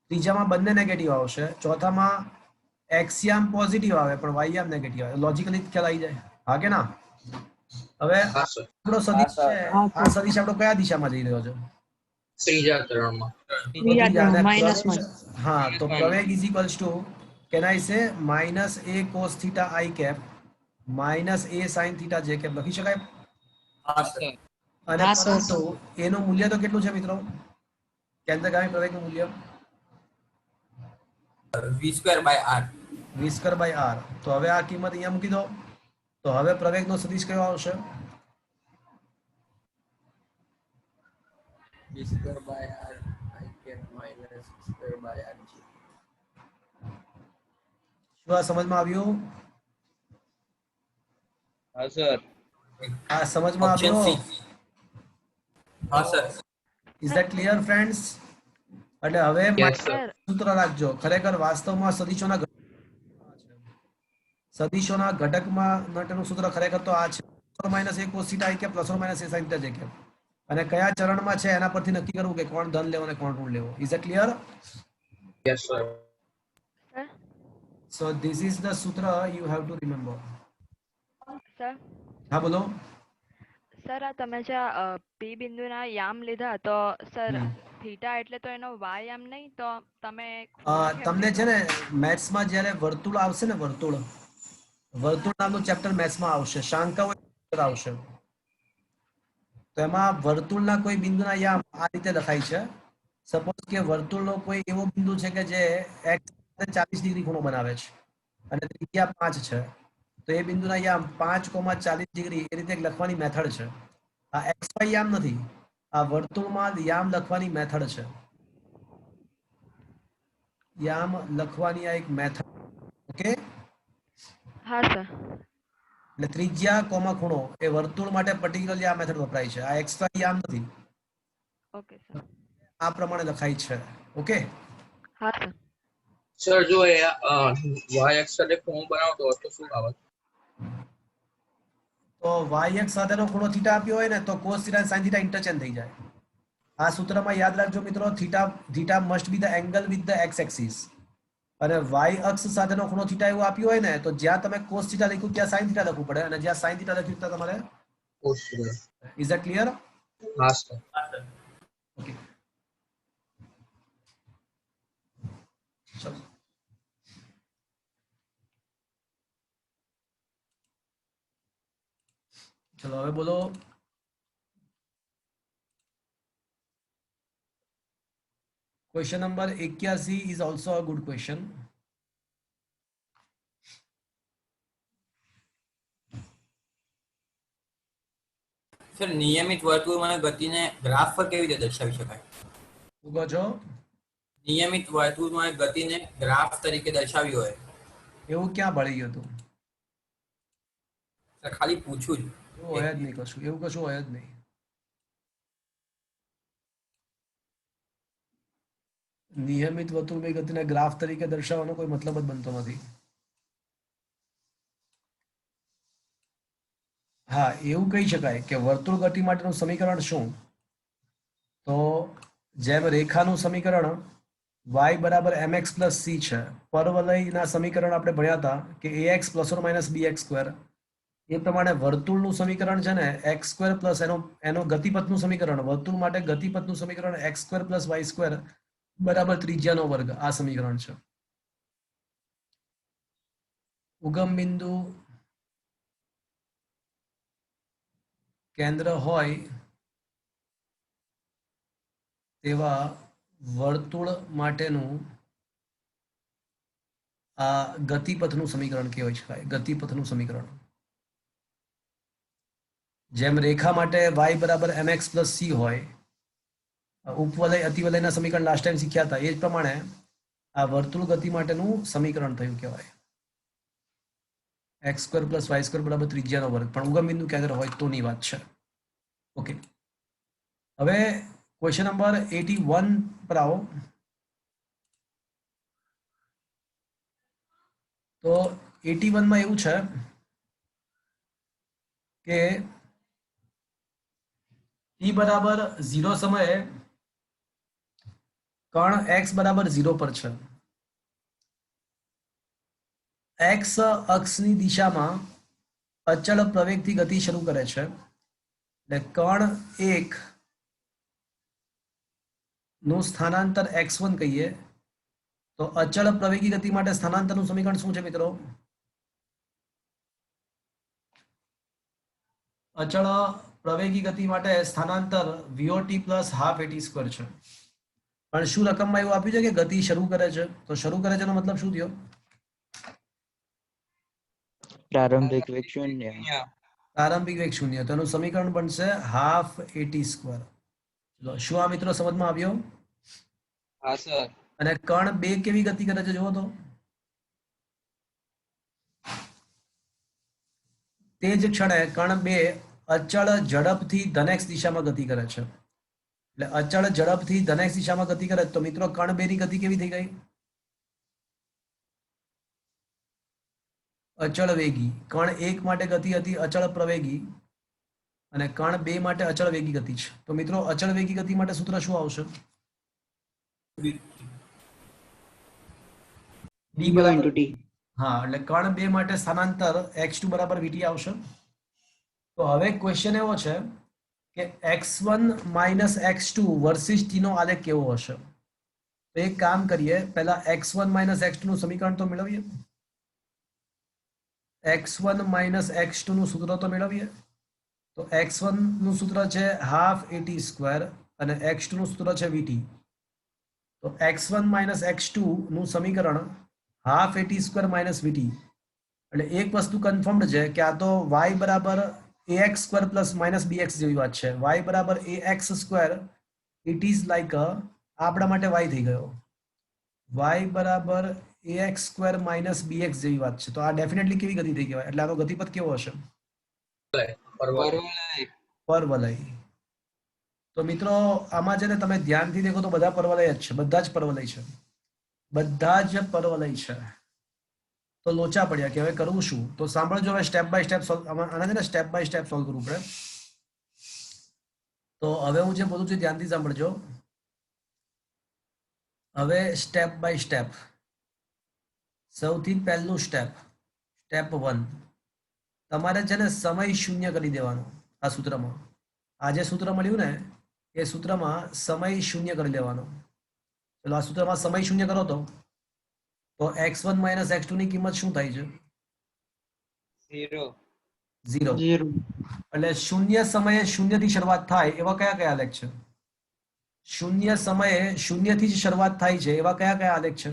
ત્રીજામાં બંને નેગેટિવ આવશે, ચોથામાં x યામ પોઝિટિવ આવે પણ y યામ નેગેટિવ આવે. લોજિકલી ખ્યાલ આવી જાય, હા કે ના? હવે
હા સર.
આપણો સદિશ
હા,
છે,
હા,
આ સદિશ આપણો કયા દિશામાં જઈ રહ્યો છે?
ત્રીજા ચરણમાં.
ત્રીજા ચરણ,
અને
-1.
હા, તો પ્રવેગ is equals to can I say minus a cos theta i cap minus a sin theta j cap લખી શકાય.
હા સર.
અને
હા, સર.
પરંતુ એનું મૂલ્ય તો કેટલું છે મિત્રો? કેન્દ્રગામી પ્રવેગનું મૂલ્ય
v²/r.
v²/r. તો હવે આ કિંમત અહીંયા મૂકી દો. તો હવે પ્રવેગનો સદિશ કયો આવશે?
v²/r i cap minus v²/r j.
શું આ સમજમાં આવ્યું?
હા સર.
આ સમજમાં
ઓપ્શન
આવ્યો?
સી. હા sir.
Is that clear friends? એટલે હવે
Yes, sir.
સૂત્ર રાખજો. ખરેખર વાસ્તવમાં સદિશોના ઘટકમાં માટેનું સૂત્ર ખરેખર તો આ છે, minus a cos theta i cap plus or minus a sin theta j cap. અને કયા ચરણમાં છે એના પરથી નક્કી કરવું કે કોણ ધન લેવો અને કોણ ઋણ લેવો. Is it clear?
Yes, sir.
Sir,
so this is the સૂત્ર you have to remember.
sir,
હા બોલો.
sir, આ તમે જે પી બિંદુના યામ લીધા તો સર
હમ.
થીટા એટલે તો એનો વાય યામ નહીં તો તમે
અ,
ખૂણો કેમ
તમને છે
લીધો?
ને મેથ્સમાં જ્યારે વર્તુળ આવશે ને વર્તુળ નામનું ચેપ્ટર મેથ્સમાં આવશે, શાંકાઓ આવશે. તો એમાં વર્તુળના કોઈ બિંદુના યામ આ રીતે લખાય છે. સપોઝ કે વર્તુળનો કોઈ એવો બિંદુ છે કે જે x 40 ડિગ્રી ખૂણો બનાવે છે અને ત્રિજ્યા 5 છે. તો એ બિંદુના યામ 5,40 ડિગ્રી એ રીતે એક લખવાની મેથડ છે. આ એક્સ વાય યામ નથી, આ વર્તુળમાં યામ લખવાની મેથડ છે. યામ લખવાની આ એક મેથડ. ઓકે,
હા સર.
એટલે ત્રિજ્યા કોમા ખૂણો એ વર્તુળ માટે પર્ટિક્યુલરલી આ મેથડ વપરાય છે. આ એક્સ વાય યામ નથી,
ઓકે સર.
આ પ્રમાણે લખાય છે. ઓકે,
હા સર.
Sir, જો એ y અક્ષ સાથે ખૂણો બનાવતો હોય તો શું આવે?
તો y અક્ષ સાથેનો ખૂણો થીટા આપ્યો હોય ને તો cos થીટા અને sin થીટા ઇન્ટરચેન્જ થઈ જાય. આ સૂત્રમાં યાદ રાખજો મિત્રો, theta must B the angle with the x axis. અને y અક્ષ સાથેનો ખૂણો થીટા એવું આપ્યું હોય ને તો જ્યાં તમે cos થીટા લખ્યું ત્યાં sin થીટા લખવું પડે અને જ્યાં sin થીટા લખ્યું ત્યાં તમારે.
Cos theta.
Is that clear?
હા sir.
ઓકે, ચલો. ચલો હવે બોલો. Question number 81 is also a good question.
Sir નિયમિત વર્તુળમાં ગતિને ગ્રાફ પર કેવી રીતે દર્શાવી શકાય?
શું કહો છો?
નિયમિત વર્તુળમાં ગતિને ગ્રાફ તરીકે દર્શાવી હોય.
એવું ક્યાં ભળી ગયું હતું?
સર ખાલી પૂછું જ.
એવું હોય જ નહીં કશું, એવું કશું હોય જ નહીં. નિયમિત વર્તુળની ગતિને ગ્રાફ તરીકે દર્શાવવાનો કોઈ મતલબ જ બનતો નથી. હા, એવું કહી શકાય કે વર્તુળ ગતિ માટેનું સમીકરણ શું? તો જેમ રેખાનું સમીકરણ y બરાબર mx પ્લસ c છે, પરવલયના સમીકરણ આપણે ભણ્યા હતા કે ax plus or minus bx square, એ પ્રમાણે વર્તુળનું સમીકરણ છે ને એક્સ સ્ક્વેર પ્લસ એનો ગતિપથનું સમીકરણ, વર્તુળ માટે ગતિપથનું સમીકરણ x square plus y square બરાબર ત્રિજ્યાનો વર્ગ, આ સમીકરણ છે. ઉગમ બિંદુ કેન્દ્ર હોય તેવા વર્તુળ માટેનું આ ગતિપથનું સમીકરણ કહેવાય છે, ગતિપથનું સમીકરણ. જેમ રેખા માટે y બરાબર mx પ્લસ c હોય, ઉપવલય અતિવલયના સમીકરણ લાસ્ટ ટાઈમ શીખ્યા હતા, એ જ પ્રમાણે આ વર્તુળ ગતિ માટેનું સમીકરણ થયું કહેવાય. x square plus y square બરાબર ત્રિજ્યાનો વર્ગ, પણ ઉગમ બિંદુ કેન્દ્ર હોય તોની વાત છે. ઓકે, હવે ક્વેશ્ચન નંબર 81 પર આવો. તો 81 માં એવું છે કે t બરાબર 0 સમયે કણ x બરાબર 0 પર છે. x અક્ષની દિશામાં અચળ પ્રવેગથી ગતિ શરૂ કરે છે. એટલે કણ 1 નું સ્થાનાંતર x1 કહીએ તો અચળ પ્રવેગી ગતિ માટે સ્થાનાંતરનું સમીકરણ શું છે મિત્રો? અચળ પ્રવેગી ગતિ માટે સ્થાનાંતર vot plus half at square છે. પણ શું રકમમાં એવું આપ્યું છે કે ગતિ શરૂ કરે છે, તો શરૂ કરે છે એનો મતલબ શું થયો?
પ્રારંભિક વેગ શૂન્ય.
પ્રારંભિક વેગ શૂન્ય, તો એનું સમીકરણ બનશે હાફ at સ્ક્વેર. શું આ મિત્રો સમજમાં આવ્યો?
હા સર.
અને કણ 2 કેવી ગતિ કરે છે જુઓ તો. તે જ ક્ષણે કણ 2 અચળ ઝડપથી ધન x દિશામાં ગતિ કરે છે. એટલે અચળ ઝડપથી ધન x દિશામાં ગતિ કરે તો મિત્રો કણ 2 ની ગતિ કેવી થઈ ગઈ? અચળ વેગી. કણ 1 માટે ગતિ હતી અચળ પ્રવેગી અને કણ 2 માટે અચળ વેગી ગતિ છે. તો મિત્રો અચળ વેગી ગતિ માટે સૂત્ર શું આવશે? d બરાબર
t.
હા, એટલે કણ 2 માટે સ્થાનાંતર x2 બરાબર vt આવશે. તો હવે ક્વેશ્ચન એવો છે કે x1 minus x2 versus t નો આલેખ કેવો હશે? તો એક કામ કરીએ, પહેલા x1 માઇનસ x2 નું સમીકરણ તો મેળવીએ. x1 માઇનસ x2 નું સૂત્ર તો મેળવીએ. તો x1 નું સૂત્ર છે હાફ at સ્ક્વેર અને x2 નું સૂત્ર છે vt. તો x1 માઇનસ x2 નું સમીકરણ half at square minus vt. એટલે એક વસ્તુ કન્ફર્મ્ડ છે કે આ તો y બરાબર ax square plus minus bx જેવી વાત છે. y બરાબર ax square it is like આપણા માટે y થઈ ગયો. y બરાબર ax સ્ક્વેર માઇનસ bx જેવી વાત છે. તો આ ડેફિનેટલી કેવી ગતિ થઈ કહેવાય? એટલે આનો ગતિપથ કેવો હશે? પરવલય. તો મિત્રો આમાં છે ને તમે ધ્યાનથી દેખો તો બધા પરવલય જ છે, બધા જ પરવલય છે, બધા જ પરવલય છે. તો લોચા પડ્યા કે હવે કરવું શું? તો સાંભળજો, હવે સ્ટેપ બાય સ્ટેપ આના છે ને સ્ટેપ બાય સ્ટેપ સોલ્વ કરવું પડે. તો હવે હું જે બોલું છું ધ્યાનથી સાંભળજો. હવે સ્ટેપ બાય સ્ટેપ. સૌથી પહેલું સ્ટેપ, સ્ટેપ 1, તમારે છે ને સમય શૂન્ય કરી દેવાનો. આ સૂત્રમાં આ જે સૂત્ર મળ્યું ને એ સૂત્રમાં સમય શૂન્ય કરી દેવાનો. ચલો આ સૂત્રમાં સમય શૂન્ય કરો તો x1 માઇનસ x2 ની કિંમત શું થાય છે? 0. એટલે શૂન્ય સમયે શૂન્યથી શરૂઆત થાય એવા કયા કયા આલેખ છે? શૂન્ય સમયે શૂન્યથી જ શરૂઆત થાય છે એવા કયા કયા આલેખ છે?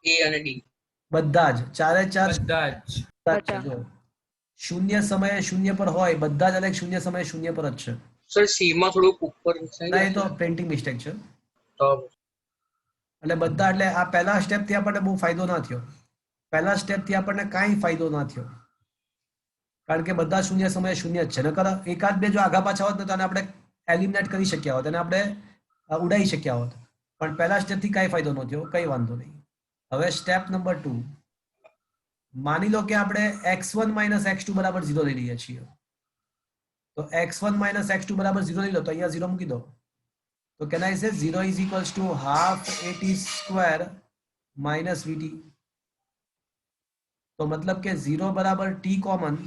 A અને D.
બધા જ, ચારે ચાર
બધા જ.
છે. જો શૂન્ય સમયે શૂન્ય પર હોય બધા જ આલેખ શૂન્ય સમયે શૂન્ય પર જ છે.
સર C માં થોડુંક ઉપર
ના, એ તો પ્રિન્ટિંગ મિસ્ટેક છે.
તો
એટલે બધા, એટલે આ પહેલા સ્ટેપ થી આપણને બહુ ફાયદો ના થયો. પહેલા સ્ટેપ થી આપણને કાંઈ ફાયદો ના થયો કારણ કે બધા શૂન્ય સમયે શૂન્ય જ છે. નકર એકાદ બે જો આગા પાછા હોત ને તો આપણે એલિમિનેટ કરી શક્યા હોત અને આપણે ઉડાઈ શક્યા હોત. પણ પહેલા સ્ટેપ થી કાંઈ ફાયદો ન થયો, કઈ વાંધો નહીં. હવે સ્ટેપ નંબર 2, માની લો કે આપણે x1 માઇનસ x2 બરાબર 0 લઈ લઈએ છીએ. તો x1 માઇનસ x2 બરાબર 0 લઈ લો તો અહીંયા 0 મૂકી દો. તો can I say 0 is equals to half at square minus vt. તો મતલબ કે 0 બરાબર t common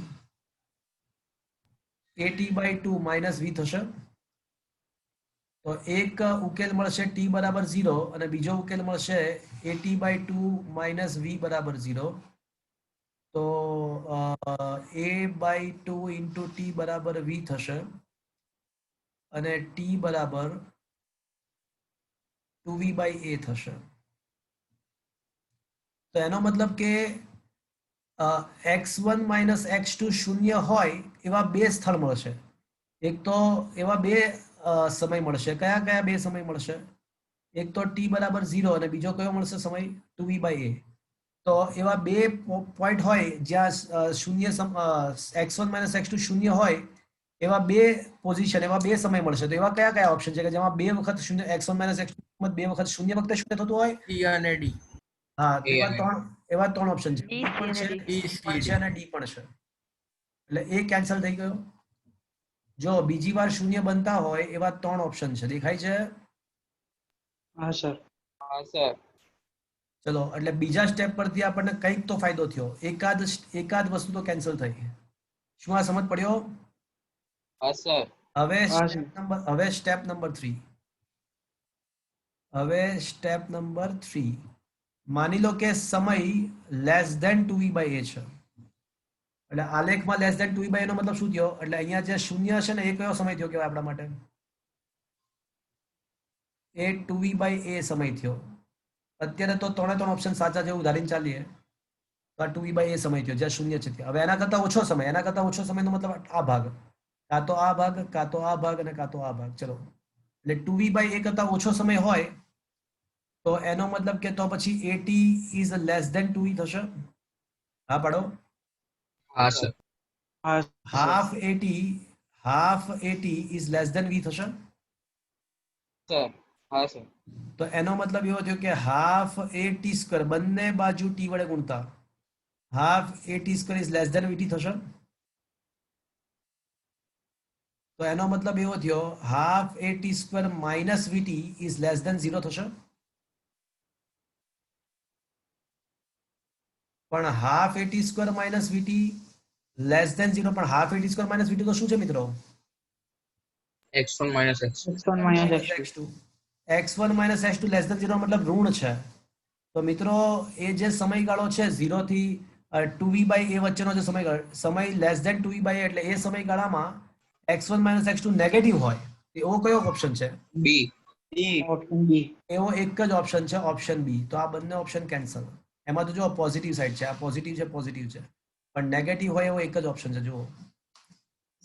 at by 2 minus v થશે. તો એક ઉકેલ મળશે t બરાબર 0 અને બીજો ઉકેલ મળશે at by 2 minus v બરાબર 0. તો a by 2 into t બરાબર v થશે અને t બરાબર 2v by a થશે. તો એનો મતલબ કે x1 માઇનસ x2 શૂન્ય હોય એવા બે સ્થળ મળશે. એક તો એવા બે સમય મળશે. કયા કયા બે સમય મળશે? એક તો t બરાબર 0 અને બીજો કયો મળશે સમય 2v/a. તો એવા બે પોઈન્ટ હોય જ્યાં શૂન્ય x1 માઇનસ x2 શૂન્ય હોય એવા બે પોઝિશન, એવા બે સમય મળશે. તો એવા કયા કયા ઓપ્શન છે કે જેમાં બે વખત શૂન્ય x1 માઇનસ x2 બે વખત શૂન્ય વખતે શૂન્ય થતું હોય?
E અને D.
હા,
A
એવા ત્રણ ઓપ્શન છે.
E,
E પણ
C
છે,
અને D.
C પણ છે અને D પણ છે. એટલે એ કેન્સલ થઈ ગયો. જો બીજી વાર શૂન્ય બનતા હોય એવા ત્રણ ઓપ્શન છે. દેખાય છે?
હા સર.
હા સર.
ચલો, એટલે બીજા સ્ટેપ પરથી આપણને કંઈક તો ફાયદો થયો. એકાદ વસ્તુ તો કેન્સલ થઈ. શું આ સમજ પડ્યો?
હા સર.
હવે
હા,
સ્ટેપ નંબર 3. હવે સ્ટેપ નંબર 3. માની લો કે સમય લેસ ધેન 2v/a છે. એટલે આલેખમાં લેસ ધેન 2v/a નો મતલબ શું થયો? એટલે અહીંયા જે શૂન્ય છે ને એ કયો સમય થયો કહેવાય આપણા માટે? એ 2v/a સમય થયો. અત્યારે તો ત્રણે ત્રણ ઓપ્શન સાચા જેવું ધારીને ચાલીએ તો આ 2v/a સમય થયો જ્યાં શૂન્ય છે ત્યાં. હવે એના કરતા ઓછો સમયનો મતલબ આ ભાગ, કાં તો આ ભાગ, કાં તો આ ભાગ અને કાં તો આ ભાગ. ચલો, એટલે 2v/a કરતા ઓછો સમય હોય તો એનો મતલબ કે તો પછી at is less than 2v થશે. હા પાડો.
હા સર.
હા
half at is less than v થશે.
સર. હા સર.
તો એનો મતલબ એવો થયો કે હાફ at સ્ક્વેર, બંને બાજુ t વડે ગુણતા half at square is less than vt થશે. તો એનો મતલબ એવો થયો half at square minus vt is less than 0 થશે. પણ half at square minus vt less than 0, પણ half at square minus vt તો શું છે મિત્રો?
x1 minus x2.
x1 minus x2.
x1 minus x2 less than 0 મતલબ ઋણ છે. તો મિત્રો એ જે સમયગાળો છે 0 થી 2v/a વચ્ચેનો જે સમય લેસ ધેન 2v/a, એટલે એ સમયગાળામાં x1 માઇનસ x2 નેગેટિવ હોય એવો કયો ઓપ્શન છે?
બી.
Option B.
એવો એક જ ઓપ્શન છે, ઓપ્શન બી. તો આ બંને ઓપ્શન કેન્સલ. એમાં તો જો પોઝિટિવ સાઈડ છે, આ પોઝિટિવ છે, પણ નેગેટિવ હોય એવો એક જ ઓપ્શન છે. જુઓ,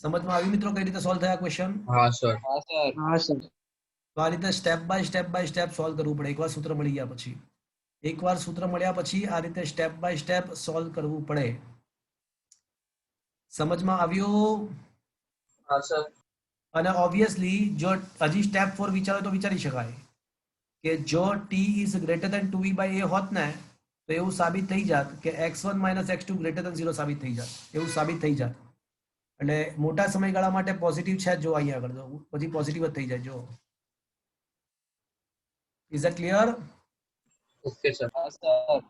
સમજમાં આવી મિત્રો કઈ રીતે સોલ્વ થયા ક્વેશ્ચન?
હા સર.
હા સર.
તો આ રીતે સ્ટેપ બાય સ્ટેપ સોલ્વ કરવું પડે. એકવાર સૂત્ર મળી ગયા પછી, આ રીતે સ્ટેપ બાય સ્ટેપ સોલ્વ કરવું પડે. સમજમાં આવ્યું?
હા સર.
અને ઓબ્વિયસલી જો હજી સ્ટેપ 4 વિચારો તો વિચારી શકાય કે જો t is greater than 2v/a હોત ને તો એવું સાબિત થઈ જાત કે x1 minus x2 greater than 0 સાબિત થઈ જાત. એટલે મોટા સમયગાળા માટે પોઝિટિવ છે. જો અહીંયા આગળ પછી પોઝિટિવ જ થઈ જાય. જો, is it clear?
Okay sir. હા સર.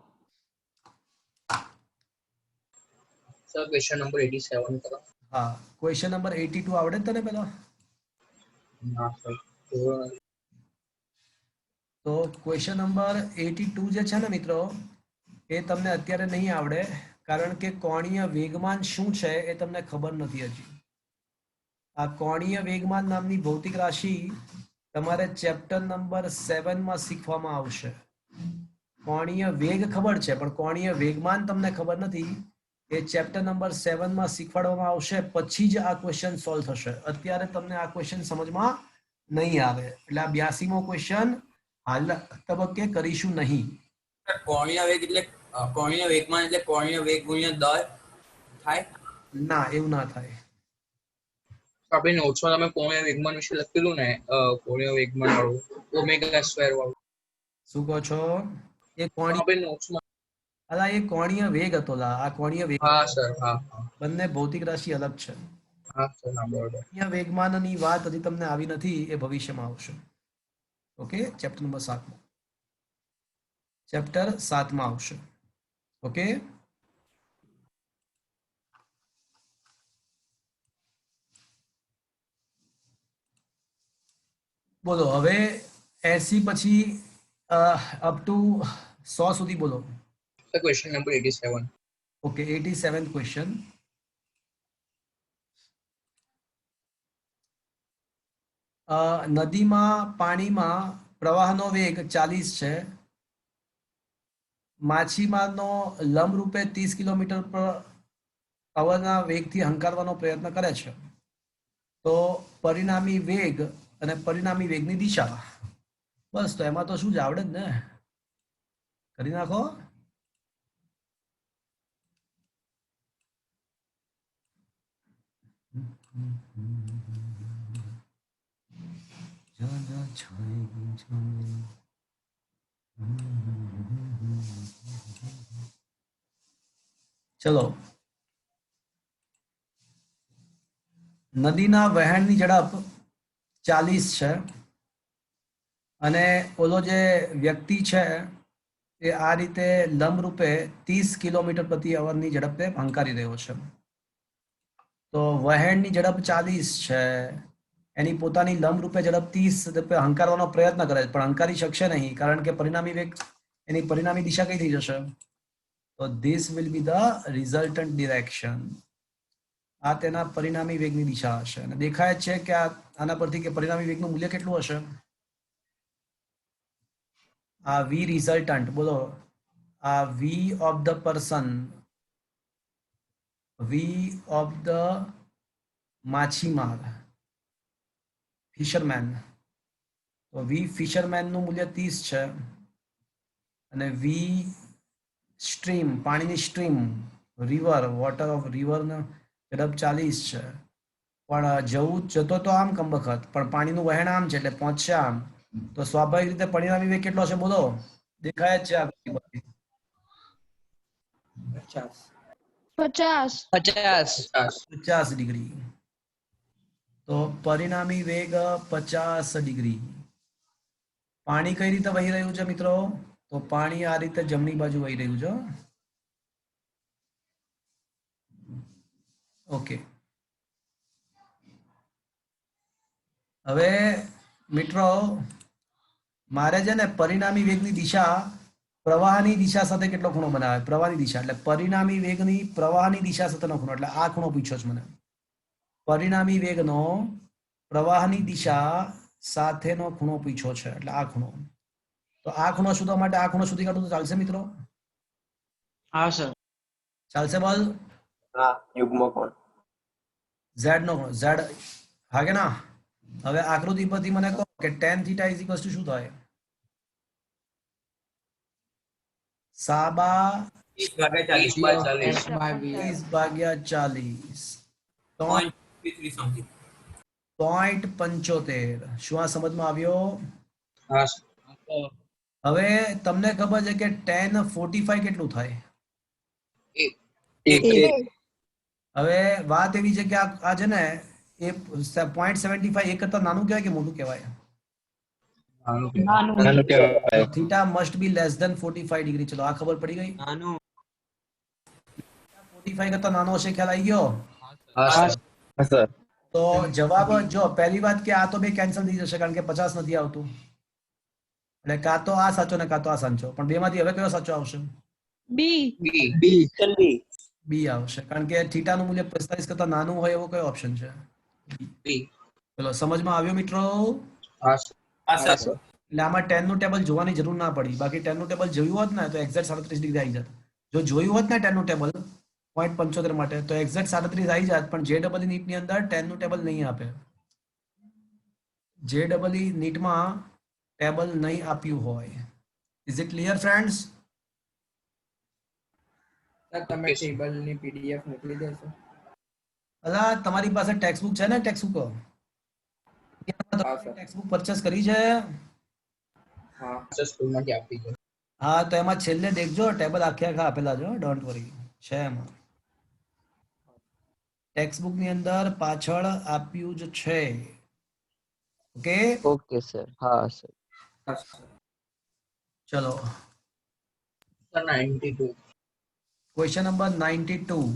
સર ક્વેશ્ચન નંબર 87 કરો.
હા, ક્વેશ્ચન નંબર 82 આવડે ને તને પેલા?
હા સર.
તો ક્વેશ્ચન નંબર 82 જે છે ને મિત્રો એ તમને અત્યારે નહીં આવડે, કારણ કે કોણીય વેગમાન શું છે એ તમને ખબર નથી હજી. આ કોણીય વેગમાન નામની ભૌતિક રાશિ તમારે ચેપ્ટર નંબર 7 માં શીખવામાં આવશે. કોણીય વેગ ખબર છે પણ કોણીય વેગમાન તમને ખબર નથી. એ ચેપ્ટર નંબર 7 માં શીખવાડવામાં આવશે, પછી જ આ ક્વેશ્ચન સોલ્વ થશે. અત્યારે તમને આ ક્વેશ્ચન સમજમાં નહીં આવે. એટલે આ 82મો ક્વેશ્ચન હાલ તબક્કે કરીશું નહીં.
કોણીય વેગ એટલે કોણીય વેગમાન એટલે કોણીય વેગ ગુણ્યા દર થાય?
ના, એવું ના થાય.
આપણે નોટ્સમાં તમે કોણીય વેગમાન વિશે લખેલું ને, કોણીય વેગમાન વાળું ઓમેગા સ્ક્વેર વાળું.
શું કહો છો? એ કોણીય,
આપણે નોટ્સમાં.
અલા એ કોણીય વેગ હતો. આ કોણીય વેગ,
હા સર. હા.
બંને ભૌતિક રાશિ અલગ છે.
હા સર. હા બરોબર.
કોણીય વેગમાનની વાત હજી તમને આવી નથી, એ ભવિષ્યમાં આવશે. ઓકે, ચેપ્ટર નંબર 7 માં આવશે. ઓકે, બોલો હવે 80 પછી અપ ટુ 100 સુધી બોલો.
Sir question number 87.
Okay, 87th question. નદીમાં પાણીમાં પ્રવાહનો વેગ 40 છે. માછીમારનો લંબ રૂપે 30 કિલોમીટર પર અવરના વેગથી હંકારવાનો પ્રયત્ન કરે છે, તો પરિણામી વેગ અને પરિણામી વેગની દિશા. બસ, તો એમાં તો શું જ આવડે જ ને, કરી નાખો. ચલો, નદીના વહેણની ઝડપ 40 છે અને ઓલો જે વ્યક્તિ છે એ આ રીતે લંબરૂપે 30 કિલોમીટર પ્રતિ અવરની ઝડપે હંકારી રહ્યો છે. તો વહેણની ઝડપ 40 છે, એની પોતાની લંબરૂપે ઝડપ 30 રૂપે હંકારવાનો પ્રયત્ન કરે છે, પણ હંકારી શકશે નહીં, કારણ કે પરિણામી વેગ, એની પરિણામી દિશા કઈ થઈ જશે? તો this will be the resultant direction. આ તેના પરિણામી વેગની દિશા હશે. અને દેખાય છે કે આના પરથી કે પરિણામી વેગનું મૂલ્ય કેટલું હશે? આ વી રિઝલ્ટન્ટ, બોલો, આ v of the person, v of the માછીમાર, ફિશરમેન. તો વી ફિશરમેન નું મૂલ્ય 30 છે અને વી સ્ટ્રીમ, પાણીની stream, river, water of river ઝડપ 40 છે, પણ જતો તો આમ કમબખત, પણ પાણીનું વહેણ આમ છે એટલે પહોંચશે આમ. તો સ્વાભાવિક રીતે પરિણામી વેગ કેટલો હશે? બોલો, દેખાય જ છે આ 50 ડિગ્રી. તો પરિણામી વેગ 50 ડિગ્રી. પાણી કઈ રીતે વહી રહ્યું છે મિત્રો? તો પાણી આ રીતે જમણી બાજુ વહી રહ્યું છે. ઓકે, હવે મિત્રો મારે છે ને પરિણામી વેગની દિશા પ્રવાહની દિશા સાથે કેટલો ખૂણો બનાવે? પ્રવાહની દિશા એટલે પરિણામી વેગની પ્રવાહની દિશા સાથેનો ખૂણો, એટલે આ ખૂણો પૂછ્યો છે મને. પરિણામી વેગનો પ્રવાહની દિશા સાથેનો ખૂણો પૂછ્યો છે, એટલે આ ખૂણો. તો આ ખૂણો શોધવા માટે આ ખૂણો શોધી કાઢું તો ચાલશે મિત્રો?
હા સર.
ચાલશે બોલ?
હા, યુગ્મ કોણ.
ઝેડ નો ખૂણો, ઝેડ. હા કે ના? હવે આકૃતિ પરથી મને કહો કે tan θ શું થાય? સાબા 30/40. 0.75. શું આ સમજમાં આવ્યો?
હા.
હવે તમને ખબર છે કે tan 45 કેટલું થાય? હવે વાત એવી છે કે આ છે ને એ 0.75 એક કરતા નાનું કહેવાય કે મોટું કહેવાય? Theta must be less than 45 degree. ચલો, આ ખબર પડી ગઈ. 45 કરતા નાનો હશે, ખ્યાલ આવી ગયો? તો જવાબ જો, પહેલી વાત કે આ તો બે કેન્સલ થઈ જશે કારણ કે 50 નથી આવતું, એટલે કાં તો આ સાચો ને કાં તો આ સાચો. પણ બે માંથી હવે કયો સાચો આવશે? બી આવશે, કારણ કે થીટા નું મૂલ્ય 45 કરતા નાનું હોય એવો કયો ઓપ્શન છે? ચલો, સમજમાં આવ્યો મિત્રો? એટલે આમાં 10 નું ટેબલ જોવાની જરૂર ના પડી, બાકી 10 નું ટેબલ જોયું હોત ને તો એક્ઝેક્ટ 37 ડિગ્રી આવી જાત. જો જોયું હોત ને 10 નું ટેબલ 0.75 માટે તો એક્ઝેક્ટ 37 આવી જાત, પણ JEE નીટ ની અંદર 10 નું ટેબલ નહીં આપે. JEE નીટમાં ટેબલ નહીં આપ્યું હોય. Is it clear friends?
તમે ટેબલની પીડીએફ મોકલી દેશો?
અલા, તમારી પાસે ટેક્સ્ટબુક છે ને? ટેક્સ્ટબુક ટેક્સ્ટબુક પરચેસ કરી છે?
સ્કૂલમાંથી આપી છે.
હા, તો એમાં છેલ્લે દેખજો, ટેબલ આખે આખા આપેલા છે, ડોન્ટ વરી. છે એમાં ટેક્સ્ટબુક ની અંદર પાછળ આપ્યું જ છે. Okay
okay sir. હા સર.
ચલો,
92.
Question number 92.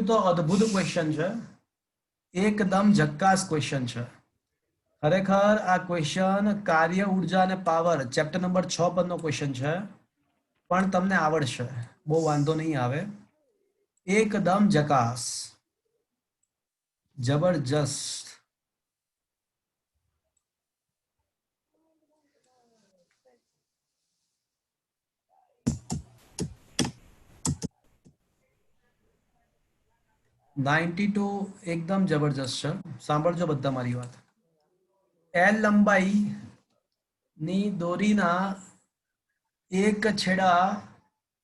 તો અદ્ભુત ક્વેશ્ચન છે, એકદમ ઝક્કાસ ક્વેશ્ચન છે. ખરેખર આ ક્વેશ્ચન કાર્ય ઉર્જા અને પાવર ચેપ્ટર નંબર 6 પરનો ક્વેશ્ચન છે, પણ તમને આવડશે, બહુ વાંધો નહીં આવે. એકદમ ઝકાસ. જબરજસ્ત. $92 એકદમ જબરજસ્ત છે. સાંભળજો બધા મારી વાત. એલ લંબાઈ ની દોરીના એક છેડા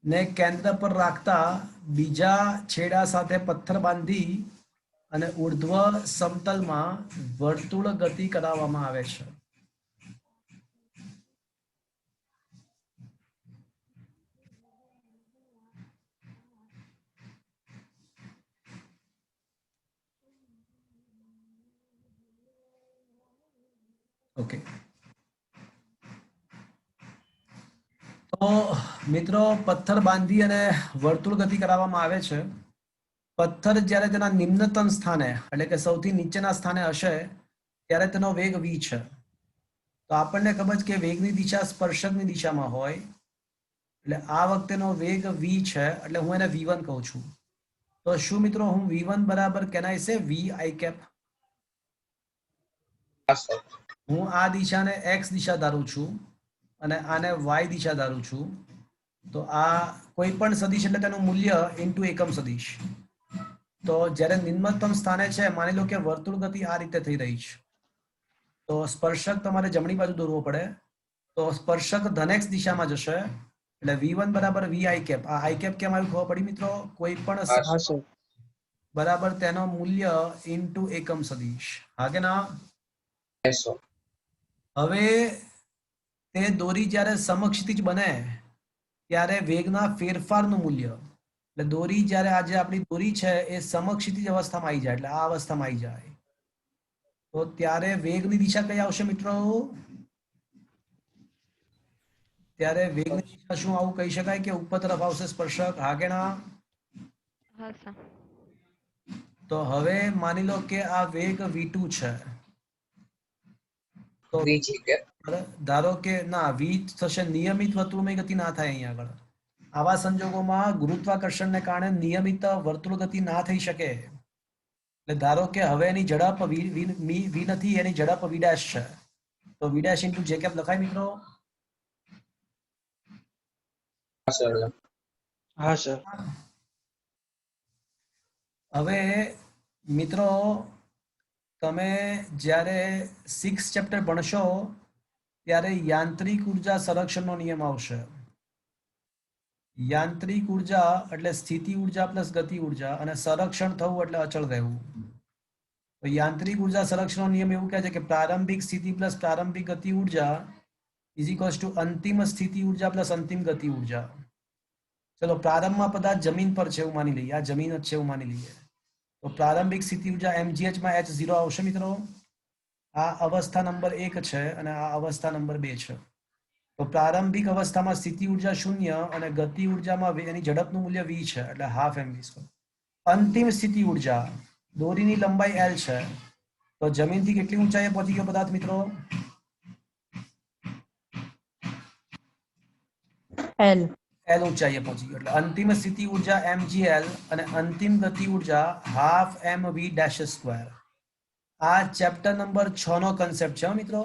ને કેન્દ્ર પર રાખતા બીજા છેડા સાથે પથ્થર બાંધી અને ઉર્ધ્વ સમતલમાં વર્તુળ ગતિ કરાવવામાં આવે છે. ઓકે, તો મિત્રો પથ્થર બાંધી અને વર્તુળ ગતિ કરાવવામાં આવે છે. પથ્થર જ્યારે તેના નિમ્નતમ સ્થાને એટલે કે સૌથી નીચેના સ્થાને હશે ત્યારે તેનો વેગ v છે. તો આપણને ખબર છે કે વેગની દિશા સ્પર્શકની દિશામાં હોય એટલે આ વખતેનો વેગ v છે એટલે હું એને v1 કહું છું. તો શું મિત્રો હું v1 બરાબર કેન આઈ સે v i cap?
હા સર.
હું આ દિશાને x દિશા ધારું છું અને આને y દિશા ધારું છું. તો આ કોઈ પણ સદિશ એટલે તેનું મૂલ્ય ઇન્ટુ એકમ સદિશ. તો જ્યારે નિમ્નતમ સ્થાને છે માની લો કે વર્તુળ ગતિ આ રીતે થઈ રહી છે તો સ્પર્શક તમારે જમણી બાજુ દોરવો પડે. તો સ્પર્શક ધન x દિશામાં જશે એટલે v1 બરાબર v i cap. આ i cap કેમ આવ્યું ખબર પડી મિત્રો? કોઈ પણ
હા સર.
બરાબર તેનો મૂલ્ય ઇન્ટુ એકમ સદિશ. હા કે ના?
Yes sir.
હવે તે દોરી જ્યારે સમક્ષિતિજ બને ત્યારે વેગના ફેરફારનું મૂલ્ય એટલે દોરી જ્યારે આજે આપણી દોરી છે એ સમક્ષિતિજ અવસ્થામાં આવી જાય એટલે આ અવસ્થામાં આવી જાય તો ત્યારે વેગની દિશા કઈ આવશે મિત્રો? ત્યારે વેગની દિશા શું આવું કહી શકાય કે ઉપર તરફ આવશે સ્પર્શક? હા કે ના?
હા સર.
તો હવે માની લો કે આ વેગ v2 છે તો
v છે કે
ધારો કે ના v થશે નિયમિત વર્તુળમય ગતિ ના થાય. અહીંયા આગળ આવા સંજોગોમાં ગુરુત્વાકર્ષણને કારણે નિયમિત વર્તુળ ગતિ ના થઈ શકે. એટલે ધારો કે હવે એની ઝડપ v નથી, એની ઝડપ v' છે તો v' ઇન્ટુ જે કેપ લખાય મિત્રો?
હા સર.
હા સર.
હવે મિત્રો તમે જ્યારે 6 ચેપ્ટર ભણશો ત્યારે યાંત્રિક ઉર્જા સંરક્ષણનો નિયમ આવશે. યાંત્રિક ઉર્જા એટલે સ્થિતિ ઉર્જા પ્લસ ગતિ ઉર્જા અને સંરક્ષણ થવું એટલે અચળ રહેવું. તો યાંત્રિક ઉર્જા સંરક્ષણનો નિયમ એવું કહે છે કે પ્રારંભિક સ્થિતિ પ્લસ પ્રારંભિક ગતિ ઉર્જા ઇઝ ઇક્વલ્સ ટુ અંતિમ સ્થિતિ ઉર્જા પ્લસ અંતિમ ગતિ ઉર્જા. ચલો પ્રારંભમાં પદાર્થ જમીન પર છે એવું માની લઈએ. આ જમીન જ છે એવું માની લઈએ. તો પ્રારંભિક સ્થિતિ ઉર્જા mgh માં h0 આવશે મિત્રો. આ અવસ્થા નંબર 1 છે અને આ અવસ્થા નંબર 2 છે. તો પ્રારંભિક અવસ્થામાં સ્થિતિ ઉર્જા 0 અને ગતિ ઉર્જામાં એની ઝડપનું મૂલ્ય v છે એટલે હાફ mv². અંતિમ સ્થિતિ ઉર્જા દોરીની લંબાઈ l છે તો જમીનથી કેટલી ઊંચાઈએ પહોંચી ગયો પદાર્થ મિત્રો?
L.
l ઊંચાઈએ પહોંચી ગયો એટલે અંતિમ સ્થિતિ ઉર્જા mgl અને અંતિમ ગતિ ઉર્જા હાફ mv². આ ચેપ્ટર નંબર 6 નો કન્સેપ્ટ છે મિત્રો.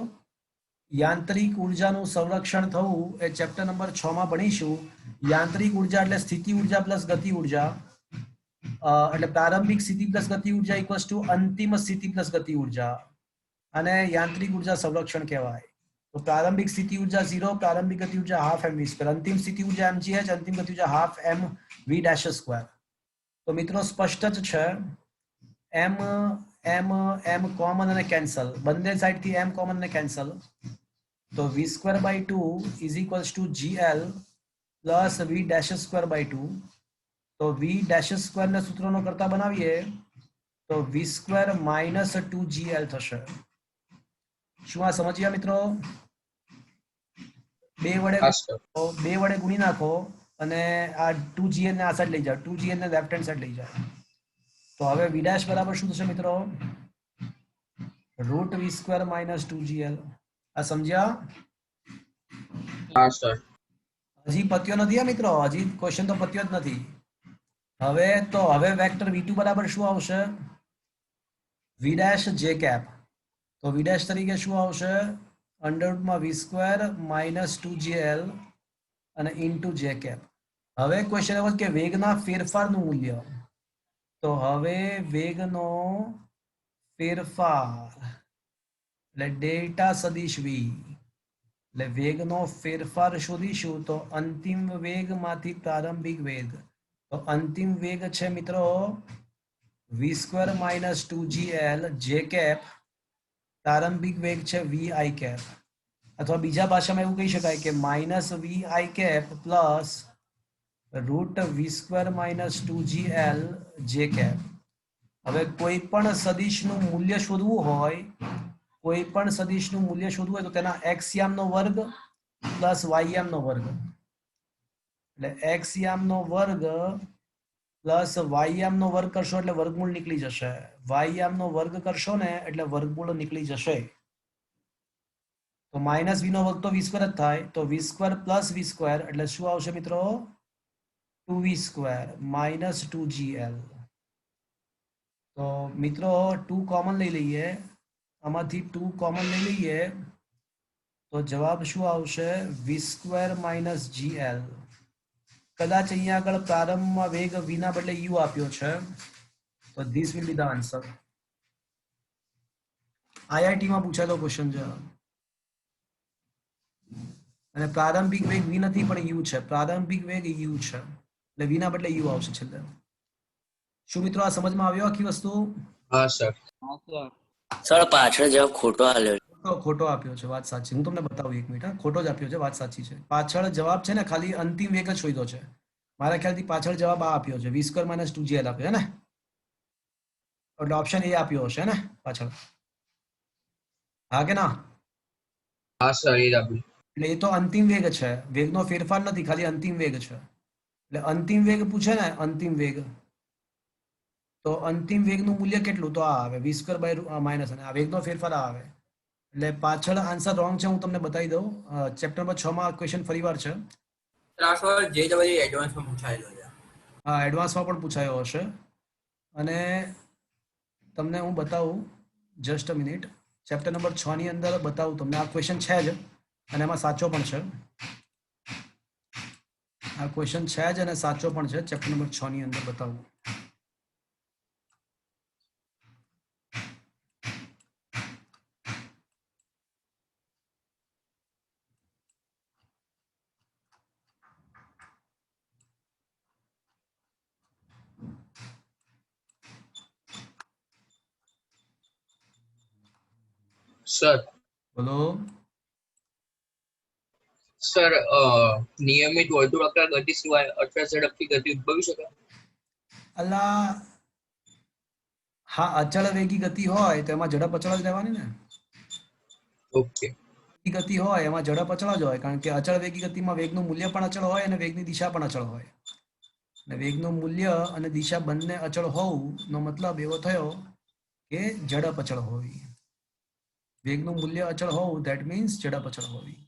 યાંત્રિક ઉર્જાનું સંરક્ષણ થવું એ ચેપ્ટર નંબર 6 માં ભણીશું. યાંત્રિક ઉર્જા એટલે સ્થિતિ ઉર્જા પ્લસ ગતિ ઉર્જા એટલે પ્રારંભિક સ્થિતિ પ્લસ ગતિ ઉર્જા ઇક્વલ્સ ટુ અંતિમ સ્થિતિ પ્લસ ગતિ ઉર્જા અને યાંત્રિક ઉર્જા સંરક્ષણ કહેવાય. તો પ્રારંભિક સ્થિતિ ઉર્જા 0, પ્રારંભિક ગતિ ઉર્જા હાફ mv², અંતિમ સ્થિતિ ઉર્જા mgh, અંતિમ ગતિ ઉર્જા હાફ mv². તો મિત્રો સ્પષ્ટ જ છે. m કોમન અને કેન્સલ, બંને સાઈડથી m કોમન અને કેન્સલ. તો v²/2 is equals two gl plus v'²/2. તો v'² ને સૂત્રનો કરતા બનાવીએ તો v² માઇનસ 2gl થશે. શું આ સમજ્યા મિત્રો? બે વડે ગુણી નાખો અને આ 2gl ને આ સાઈડ લઈ જાઓ, 2gl ને લેફ્ટ હેન્ડ સાઈડ લઈ જાઓ. તો હવે v' બરાબર શું થશે મિત્રો? √v² minus 2gl. આ સમજ્યા?
હા સર.
હજી પત્યો નથી મિત્રો, હજી ક્વેશ્ચન તો પત્યો જ નથી. હવે વેક્ટર v2 બરાબર શું આવશે? વી ડેશ જે કેપ, તો વી ડેશ તરીકે શું આવશે? અંડરરૂટમાં વી સ્ક્વેર માઇનસ 2gl અને ઇન્ટુ જે કેપ. હવે ક્વેશ્ચન એવો કે વેગના ફેરફારનું મૂલ્ય. તો હવે વેગનો ફેરફાર એટલે ડેલ્ટા સદિશ વી, એટલે વેગનો ફેરફાર શોધીશું. તો અંતિમ વેગમાંથી પ્રારંભિક વેગ, તો અંતિમ વેગ છે મિત્રો વી square minus 2gl j cap, પ્રારંભિક વેગ છે વી આઈ કેપ, અથવા બીજા ભાષામાં એવું કહી શકાય કે minus v i cap plus root v square minus 2gl j cap. હવે કોઈ પણ સદિશનું મૂલ્ય શોધવું હોય, કોઈ પણ સદિશનું મૂલ્ય શોધવું હોય તો તેના એક્સ યામનો વર્ગ પ્લસ વાય યામનો વર્ગ, એટલે એક્સ યામનો વર્ગ પ્લસ વાય યામનો વર્ગ કરશો એટલે વર્ગમૂળ નીકળી જશે. વાય યામનો વર્ગ કરશો ને એટલે વર્ગમૂળ નીકળી જશે. તો માઇનસ વી નો વર્ગ તો વી સ્ક્વેર જ થાય, તો વી સ્ક્વેર પ્લસ વી સ્ક્વેર એટલે શું આવશે મિત્રો? 2v square minus 2gl. તો મિત્રો 2 કોમન લઈ લઈએ, આમાંથી 2 કોમન લઈ લઈએ તો જવાબ શું આવશે? વી સ્ક્વેર માઇનસ gl. કદાચ અહીંયા આગળ પ્રારંભમાં વેગ v ના બદલે u આપ્યો છે, તો this will be the answer. IIT માં પૂછાયેલો ક્વેશ્ચન છે અને પ્રારંભિક વેગ v નથી પણ u છે. પ્રારંભિક વેગ u છે એટલે v ના બદલે u આવશે છેલ્લે. શું મિત્રો આ સમજમાં આવ્યો આખી વસ્તુ?
હા સર.
હા સર.
સર પાછળ જવાબ ખોટો આલ્યો.
ખોટો આપ્યો છે, વાત સાચી. હું તમને બતાવું એક મિનિટ. ખોટો જ આપ્યો છે, વાત સાચી છે. પાછળ જવાબ છે ને ખાલી અંતિમ વેગ જ શોધ્યો છે. મારા ખ્યાલથી પાછળ જવાબ આ આપ્યો છે, વી સ્ક્વેર માઇનસ 2gl આપ્યો છે ને, એટલે ઓપ્શન એ આપ્યો હશે ને પાછળ, હા કે ના?
હા સર, એ જ આપ્યું.
એટલે એ તો અંતિમ વેગ છે, વેગનો ફેરફાર નથી, ખાલી અંતિમ વેગ છે. એટલે અંતિમ વેગ પૂછે ને, અંતિમ વેગ, તો અંતિમ વેગનું મૂલ્ય કેટલું? તો આ આવે વી સ્ક્વેર બાય માઇનસ, અને આ વેગનો ફેરફાર આ આવે. એટલે પાછળ આન્સર રોંગ છે, હું તમને બતાવી દઉં. ચેપ્ટર નંબર 6 માં ક્વેશ્ચન ફરીવાર છે.
ટ્રાન્સફર જે તમારી એડવાન્સમાં પૂછાયેલો છે.
હા, એડવાન્સમાં પણ પૂછાયો હશે. અને તમને હું બતાવું, just a minute. Chapter number 6 ની અંદર બતાવું તમને. આ ક્વેશ્ચન છે જ અને એમાં સાચો પણ છે. આ ક્વેશ્ચન છે જ અને સાચો પણ છે. ચેપ્ટર નંબર 6 ની અંદર બતાવું.
સર.
બોલો.
સર, નિયમિત વર્તુળાકાર ગતિ સિવાય અચળ ઝડપથી ગતિ ઉદ્ભવી શકે?
અલા, હા, અચળ વેગી ગતિ હોય તો એમાં ઝડપ અચળ જ રહેવાની ને.
ઓકે.
ગતિ હોય એમાં ઝડપ અચળ જ હોય, કારણ કે અચળ વેગી ગતિમાં વેગનું મૂલ્ય પણ અચળ હોય અને વેગની દિશા પણ અચળ હોય. અને વેગનું મૂલ્ય અને દિશા બંને અચળ હોવું નો મતલબ એવો થયો કે ઝડપ અચળ હોવી. વેગનું મૂલ્ય અચળ હોવું ધેટ મીન્સ ઝડપ અચળ હોવી.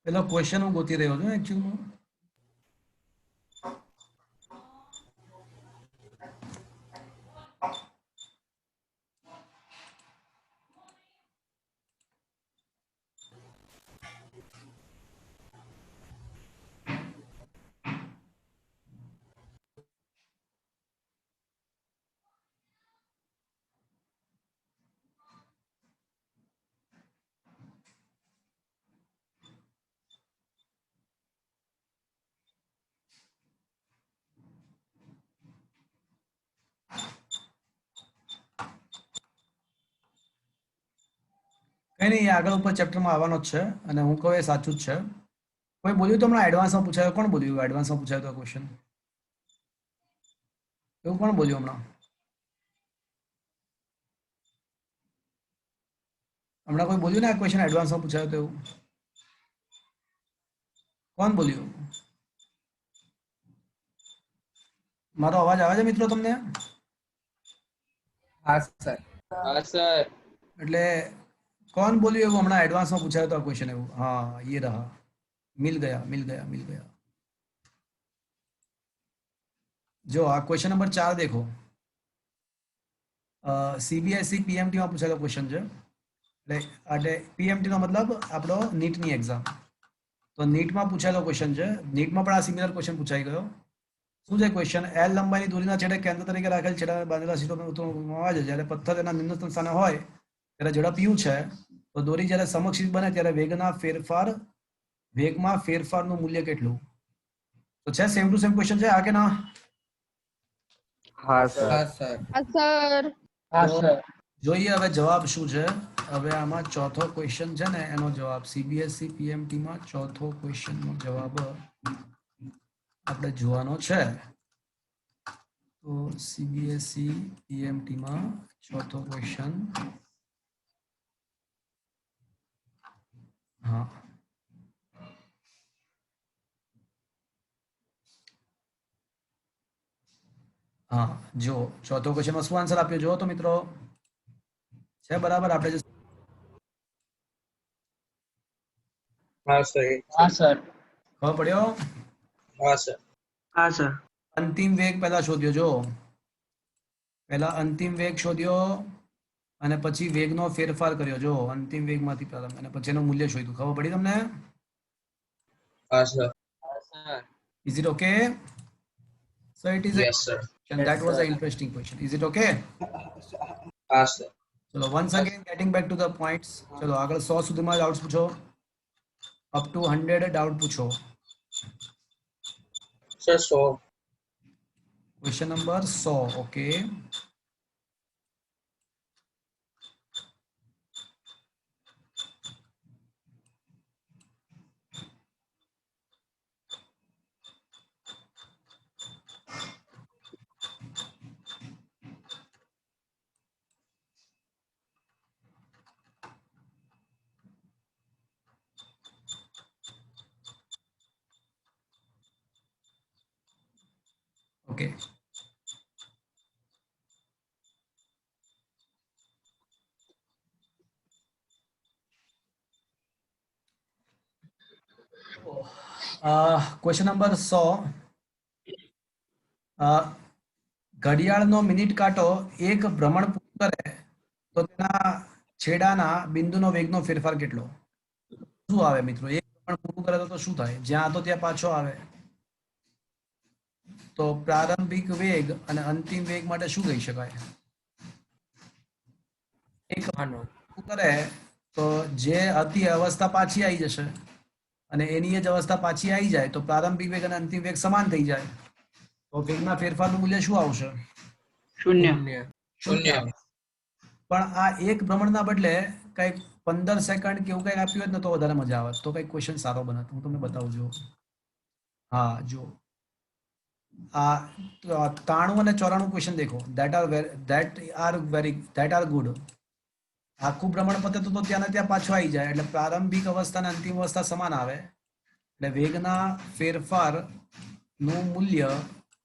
પેલો ક્વેશ્ચન હું ગોતી રહ્યો છું એકચ્યુઅલમાં. કઈ નહીં, આગળ ઉપર ચેપ્ટરમાં આવવાનો જ છે અને હું કહું એ સાચું જ છે. કોઈ બોલ્યું તો હમણાં એડવાન્સમાં પૂછાયો? કોણ બોલ્યું એડવાન્સમાં પૂછાયો તો ક્વેશ્ચન? એવું કોણ બોલ્યું હમણાં? હમણાં કોઈ બોલ્યું ને આ ક્વેશ્ચન એડવાન્સમાં પૂછાયો તો એવું? કોણ બોલ્યું? મારો અવાજ આવે છે મિત્રો તમને?
હા સર.
હા સર.
એટલે कौन बोलिए वो हमारा एडवांस में पूछा था क्वेश्चन है वो. हाँ ये रहा, मिल गया मिल गया मिल गया. जो आ क्वेश्चन नंबर 4 देखो, सीबीएसई पीएमटी में पूछा था क्वेश्चन છે એટલે પીએમટી નો મતલબ આપણો નીટની એક્ઝામ. તો નીટમાં પૂછાયેલો ક્વેશ્ચન છે. નીટમાં પણ આ સિમિલર ક્વેશ્ચન પૂછાઈ ગયો. શું છે ક્વેશ્ચન? એલ લંબાઈની દોરીના છેડે કેન્દ્ર તરીકે રાખેલ છેડા બાંધેલા સીટો પર ઉતરવામાં આવે છે. જ્યારે પથ્થર તેના નિમ્નતમ સ્થાને હોય ત્યારે ઝડપ યુ છે, તો દોરી જ્યારે સમક્ષિત બને ત્યારે વેગમાં ફેરફારનું મૂલ્ય કેટલું? તો છે સેમ ટુ સેમ ક્વેશ્ચન છે, આ કે ના?
હા સર.
હા સર.
હા સર.
જોઈએ હવે જવાબ શું છે. હવે આમાં ચોથો ક્વેશ્ચન છે ને એનો જવાબ સીબીએસઈ પીએમટી માં ચોથો ક્વેશ્ચન નો જવાબ આપણે જોવાનો છે. તો સીબીએસઈ પીએમટી માં ચોથો ક્વેશ્ચન, હા હા જો ચોથો ક્વેશ્ચન માં શું આન્સર આપ્યો જો તો મિત્રો છે બરાબર? આપણે જે
હા સર.
હા સર.
ખબર પડ્યો?
હા સર.
હા સર.
અંતિમ વેગ પહેલા શોધ્યો. જો પહેલા અંતિમ વેગ શોધ્યો અને પછી વેગનો ફેરફાર કર્યો. જો અંતિમ વેગમાંથી પ્રારંભ અને પછી એનું મૂલ્ય શોધ્યું. ખબર પડી તમને?
હા sir.
Is it okay? So it is
Yes sir.
and that was an interesting question. Is it okay?
હા સર.
ચલો once again getting back to the points. ચલો આગળ 100 સુધીમાં ડાઉટ્સ પૂછો. અપ ટુ 100 ડાઉટ પૂછો.
Sir 100.
Question number 100. Okay, okay. Question number 100. ઘડિયાળનો minute કાંટો એક ભ્રમણ પૂરું કરે તો તેના છેડાના બિંદુનો વેગનો ફેરફાર કેટલો? શું આવે મિત્રો? એક ભ્રમણ પૂરું કરે તો શું થાય? જ્યાં હતો ત્યાં પાછો આવે. તો પ્રારંભિક વેગ અને અંતિમ વેગ માટે શું કહી શકાય? એક પૂરું કરે તો જે હતી અવસ્થા પાછી આવી જશે અને એની જ અવસ્થા પાછી આવી જાય તો પ્રારંભિક વેગ અને અંતિમ વેગ સમાન થઈ જાય. તો વેગના ફેરફારનું મૂલ્ય શું આવશે?
શૂન્ય.
શૂન્ય.
પણ આ એક ભ્રમણના બદલે કંઈક 15 સેકન્ડ કે એવું કંઈક આપ્યું હોત ને તો વધારે મજા આવે, તો કંઈક ક્વેશ્ચન સારો બનત. હું તમને બતાવું છું. હા જો આ 93 અને 94 ક્વેશ્ચન દેખો. That are good. આખું ભ્રમણ પતે તો ત્યાં ને ત્યાં પાછું આવી જાય એટલે પ્રારંભિક અવસ્થા અને અંતિમ અવસ્થા સમાન આવે એટલે વેગના ફેરફારનું મૂલ્ય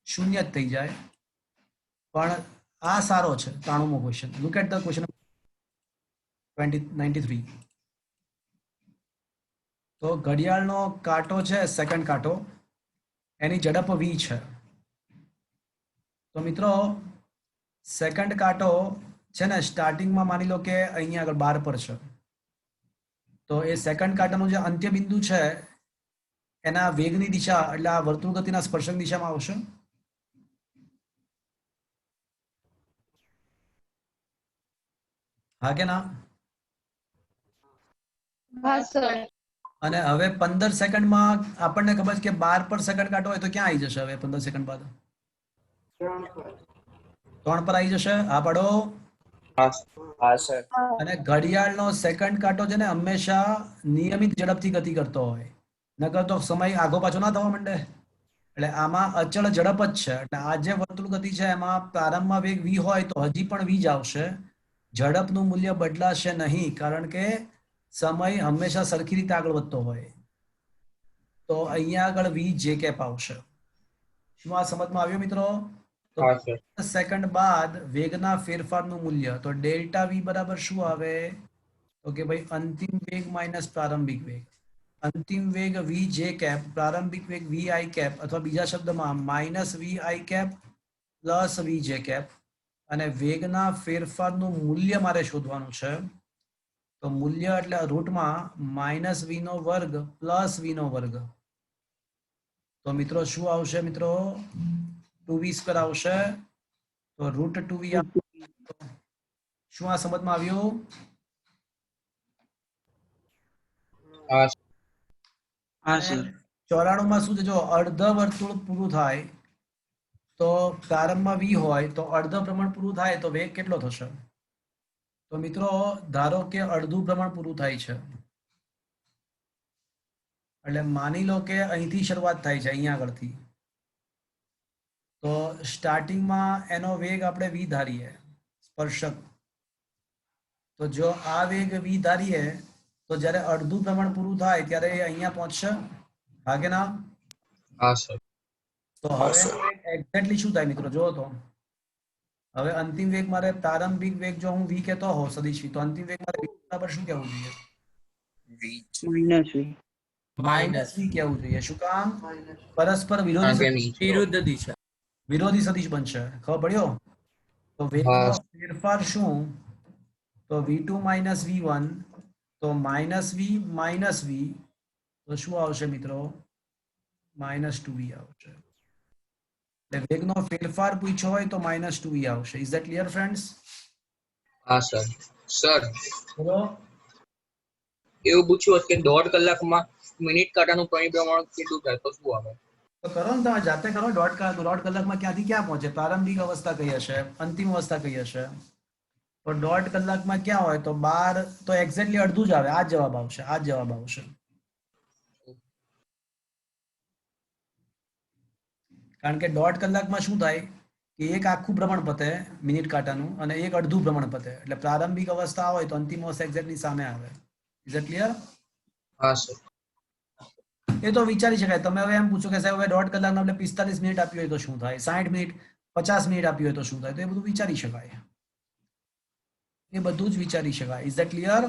શૂન્ય જ થઈ જાય. પણ આ સારો છે 93મો question. Look at the question 93. તો ઘડિયાળનો કાંટો છે સેકન્ડ કાંટો, એની ઝડપ v છે. તો મિત્રો સેકન્ડ કાંટો છે ને સ્ટાર્ટિંગમાં માની લો કે અહીંયા આગળ 12 પર છે. તો એ સેકન્ડ કાંટાનું જે અંત્ય બિંદુ છે એના વેગની દિશા એટલે આ વર્તુળ ગતિના સ્પર્શક દિશામાં આવશે. હા કે ના?
હા સર.
અને હવે 15 સેકન્ડમાં આપણને ખબર છે કે 12 પર સેકન્ડ કાંટો હોય તો ક્યાં આવી જશે? હવે 15 સેકન્ડ બાદ 3 પર આવી જશે. હા પાડો.
હા સર.
અને ઘડિયાળનો સેકન્ડ કાંટો છે ને હંમેશા નિયમિત ઝડપથી ગતિ કરતો હોય, નકર તો સમય આગો પાછો ના થવા માંડે. એટલે આમાં અચળ ઝડપ જ છે. એટલે આ જે વર્તુળ ગતિ છે એમાં પ્રારંભમાં વેગ v હોય તો હજી પણ v જ આવશે. ઝડપનું મૂલ્ય બદલાશે નહીં, કારણ કે સમય હંમેશા સરખી રીતે આગળ વધતો હોય. તો અહીંયા આગળ v જે કેપ આવશે. શું આ સમજમાં આવ્યું મિત્રો? તો
હા સર.
સેકન્ડ બાદ વેગના ફેરફારનું મૂલ્ય, તો ડેલ્ટા v બરાબર શું આવે? તો કે ભાઈ અંતિમ વેગ માઇનસ પ્રારંભિક વેગ. અંતિમ વેગ v જે કેપ, પ્રારંભિક વેગ v i કેપ, અથવા બીજા શબ્દમાં minus v i cap plus v j cap. અને વેગના ફેરફારનું મૂલ્ય મારે શોધવાનું છે. તો મૂલ્ય એટલે રૂટમાં માઇનસ v નો વર્ગ પ્લસ v નો વર્ગ. તો મિત્રો શું આવશે મિત્રો? 2v સ્ક્વેર આવશે. તો રૂટ 2v. શું આ સમજમાં આવ્યું?
હા
હા સર.
94 માં શું છે, જો અર્ધ વર્તુળ પૂરું થાય તો પ્રારંભમાં v હોય તો અર્ધ ભ્રમણ પૂરું થાય તો વેગ કેટલો થશે? તો મિત્રો ધારો કે અડધું ભ્રમણ પૂરું થાય છે, એટલે માની લો કે અહીંથી શરૂઆત થાય છે, અહીંયા આગળથી. તો સ્ટાર્ટિંગમાં એનો વેગ આપણે v ધારીએ, સ્પર્શક. તો જો આ વેગ v ધારીએ તો જ્યારે અડધું ભ્રમણ પૂરું થાય ત્યારે એ અહીંયા પહોંચશે, હા કે ના?
હા સર.
તો હવે એક્ઝેક્ટલી શું થાય મિત્રો? જો તો હવે અંતિમ વેગ મારે પ્રારંભિક વેગ જો હું v કહેતો હોઉં સદિશ v, તો અંતિમ વેગ મારે v બરાબર શું કહેવું જોઈએ?
Minus v.
માઇનસ v કહેવું જોઈએ. શું કામ? પરસ્પર
કારણ
વિરોધી
કે
સદિશ.
નીચે
વિરુદ્ધ દિશા.
વિરોધી સદિશ બનશે. ખબર પડ્યો? તો વેગનો
હા.
ફેરફાર શું? તો v2 માઇનસ v1, તો માઇનસ v માઇનસ v, તો શું આવશે મિત્રો? માઇનસ 2v આવશે. એટલે વેગનો ફેરફાર પૂછ્યો હોય તો માઇનસ 2v આવશે. Is that clear friends?
હા સર. સર
બોલો.
એવું પૂછ્યું હોત કે 1.5 કલાકમાં મિનિટ કાંટાનું પરિભ્રમણ કેટલું થાય તો શું આવે?
તો કરો ને, તમે જાતે કરો. દોઢ કલાકમાં ક્યાંથી ક્યાં પહોંચે? પ્રારંભિક અવસ્થા કઈ હશે? અંતિમ અવસ્થા કઈ હશે? તો 1.5 કલાકમાં ક્યાં હોય? તો 12, તો એક્ઝેક્ટલી અડધું જ આવે. આ જ જવાબ આવશે. આ જ જવાબ આવશે. કારણ કે 1.5 કલાકમાં શું થાય કે એક આખું ભ્રમણ પતે મિનિટ કાંટાનું, અને એક અડધું ભ્રમણ પતે. એટલે પ્રારંભિક અવસ્થા હોય તો અંતિમ અવસ્થા એક્ઝેક્ટલી સામે આવે. Is it clear?
હા સર.
એ તો વિચારી શકાય. તમે હવે એમ પૂછો કે સાહેબ હવે 1.5 કલાકમાં આપણે 45 મિનિટ આપી હોય તો શું થાય? 60 મિનિટ, 50 મિનિટ આપી હોય તો શું થાય? તો એ બધું વિચારી શકાય. એ બધું જ વિચારી શકાય. Is that clear?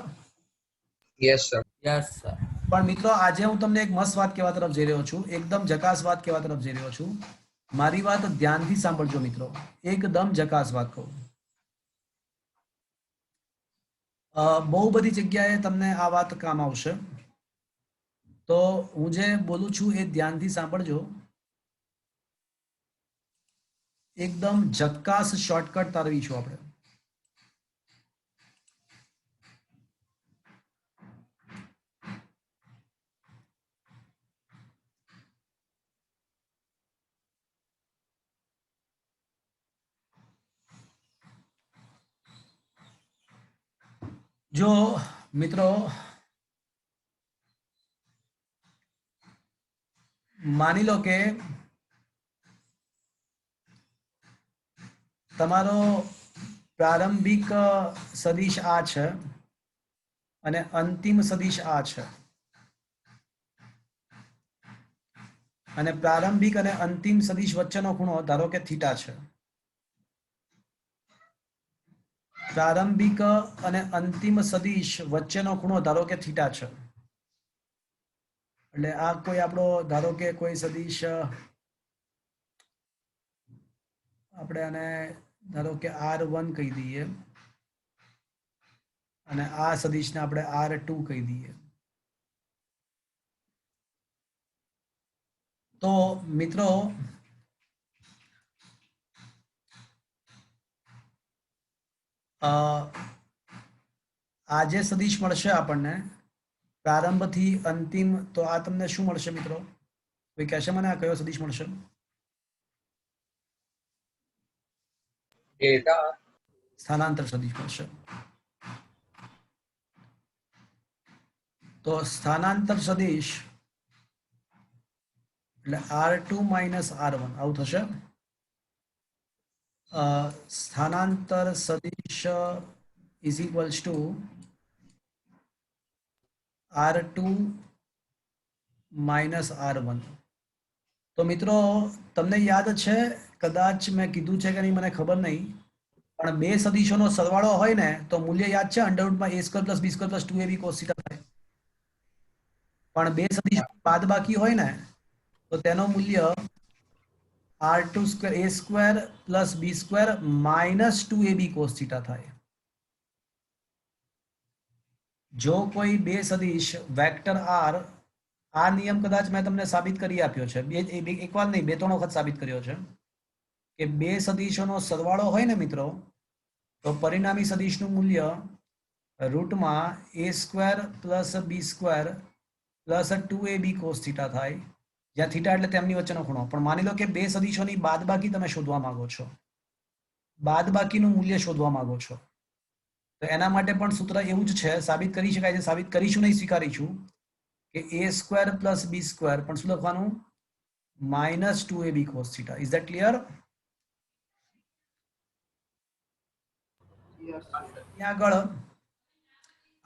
Yes sir.
Yes sir.
પણ મિત્રો આજે હું તમને એક મસ્ત વાત કહેવા તરફ જઈ રહ્યો છું. એકદમ જકાસ વાત કહેવા તરફ જઈ રહ્યો છું. મારી વાત ધ્યાનથી સાંભળજો મિત્રો. એકદમ જકાસ વાત કહું. બહુ બધી જગ્યાએ તમને આ વાત કામ આવશે. તો હું જે બોલું છું એ ધ્યાનથી સાંભળજો. એકદમ જકાસ શોર્ટકટ તારવીશું આપણે. જો મિત્રો માની લો કે તમારો પ્રારંભિક સદિશ આ છે અને અંતિમ સદિશ આ છે, અને પ્રારંભિક અને અંતિમ સદિશ વચ્ચેનો ખૂણો ધારો કે થીટા છે. પ્રારંભિક અને અંતિમ સદિશ વચ્ચેનો ખૂણો ધારો કે થીટા છે. એટલે આ કોઈ આપણો ધારો કે કોઈ સદિશ, આપણે આને ધારો કે R1 કહી દઈએ, અને આ સદિશને આપણે R2 કહી દઈએ. તો મિત્રો આ જે સદિશ મળશે આપણને પ્રારંભથી અંતિમ, તો આ તમને શું મળશે મિત્રો? કોઈ કહેશે મને આ કયો સદિશ મળશે?
ડેલ્ટા.
સ્થાનાંતર સદિશ મળશે. તો સ્થાનાંતર સદિશ એટલે R2 માઇનસ R1 આવું થશે. સ્થાનાંતર સદિશ is equals two R2 minus R1. તો મિત્રો તમને યાદ છે, કદાચ મેં કીધું છે કે નહીં મને ખબર નહીં, પણ બે સદિશોનો સરવાળો હોય ને તો મૂલ્ય યાદ છે અંડરરૂટમાં a square plus b square plus 2ab cos θ થાય. પણ બે સદિશ બાદબાકી હોય ને તો તેનો મૂલ્ય r2 square a square plus b square minus 2ab cos θ થાય. જો કોઈ બે સદિશ વેક્ટર r, આ નિયમ કદાચ મેં તમને સાબિત કરી આપ્યો છે, એકવાર નહીં 2-3 વખત સાબિત કર્યો છે કે બે સદિશોનો સરવાળો હોય ને મિત્રો તો પરિણામી સદિશનું મૂલ્ય રૂટમાં a square plus b square plus 2ab cos θ થાય, જ્યાં θ એટલે તેમની વચ્ચેનો ખૂણો. પણ માની લો કે બે સદિશોની બાદબાકી તમે શોધવા માંગો છો, બાદબાકીનું મૂલ્ય શોધવા માંગો છો, તો એના માટે પણ સૂત્ર એવું જ છે, સાબિત કરી શકાય છે, સાબિત કરીશું નહીં સ્વીકારીશું કે a square plus b square, પણ શું લખવાનું minus 2ab cos θ. Is that clear? આગળ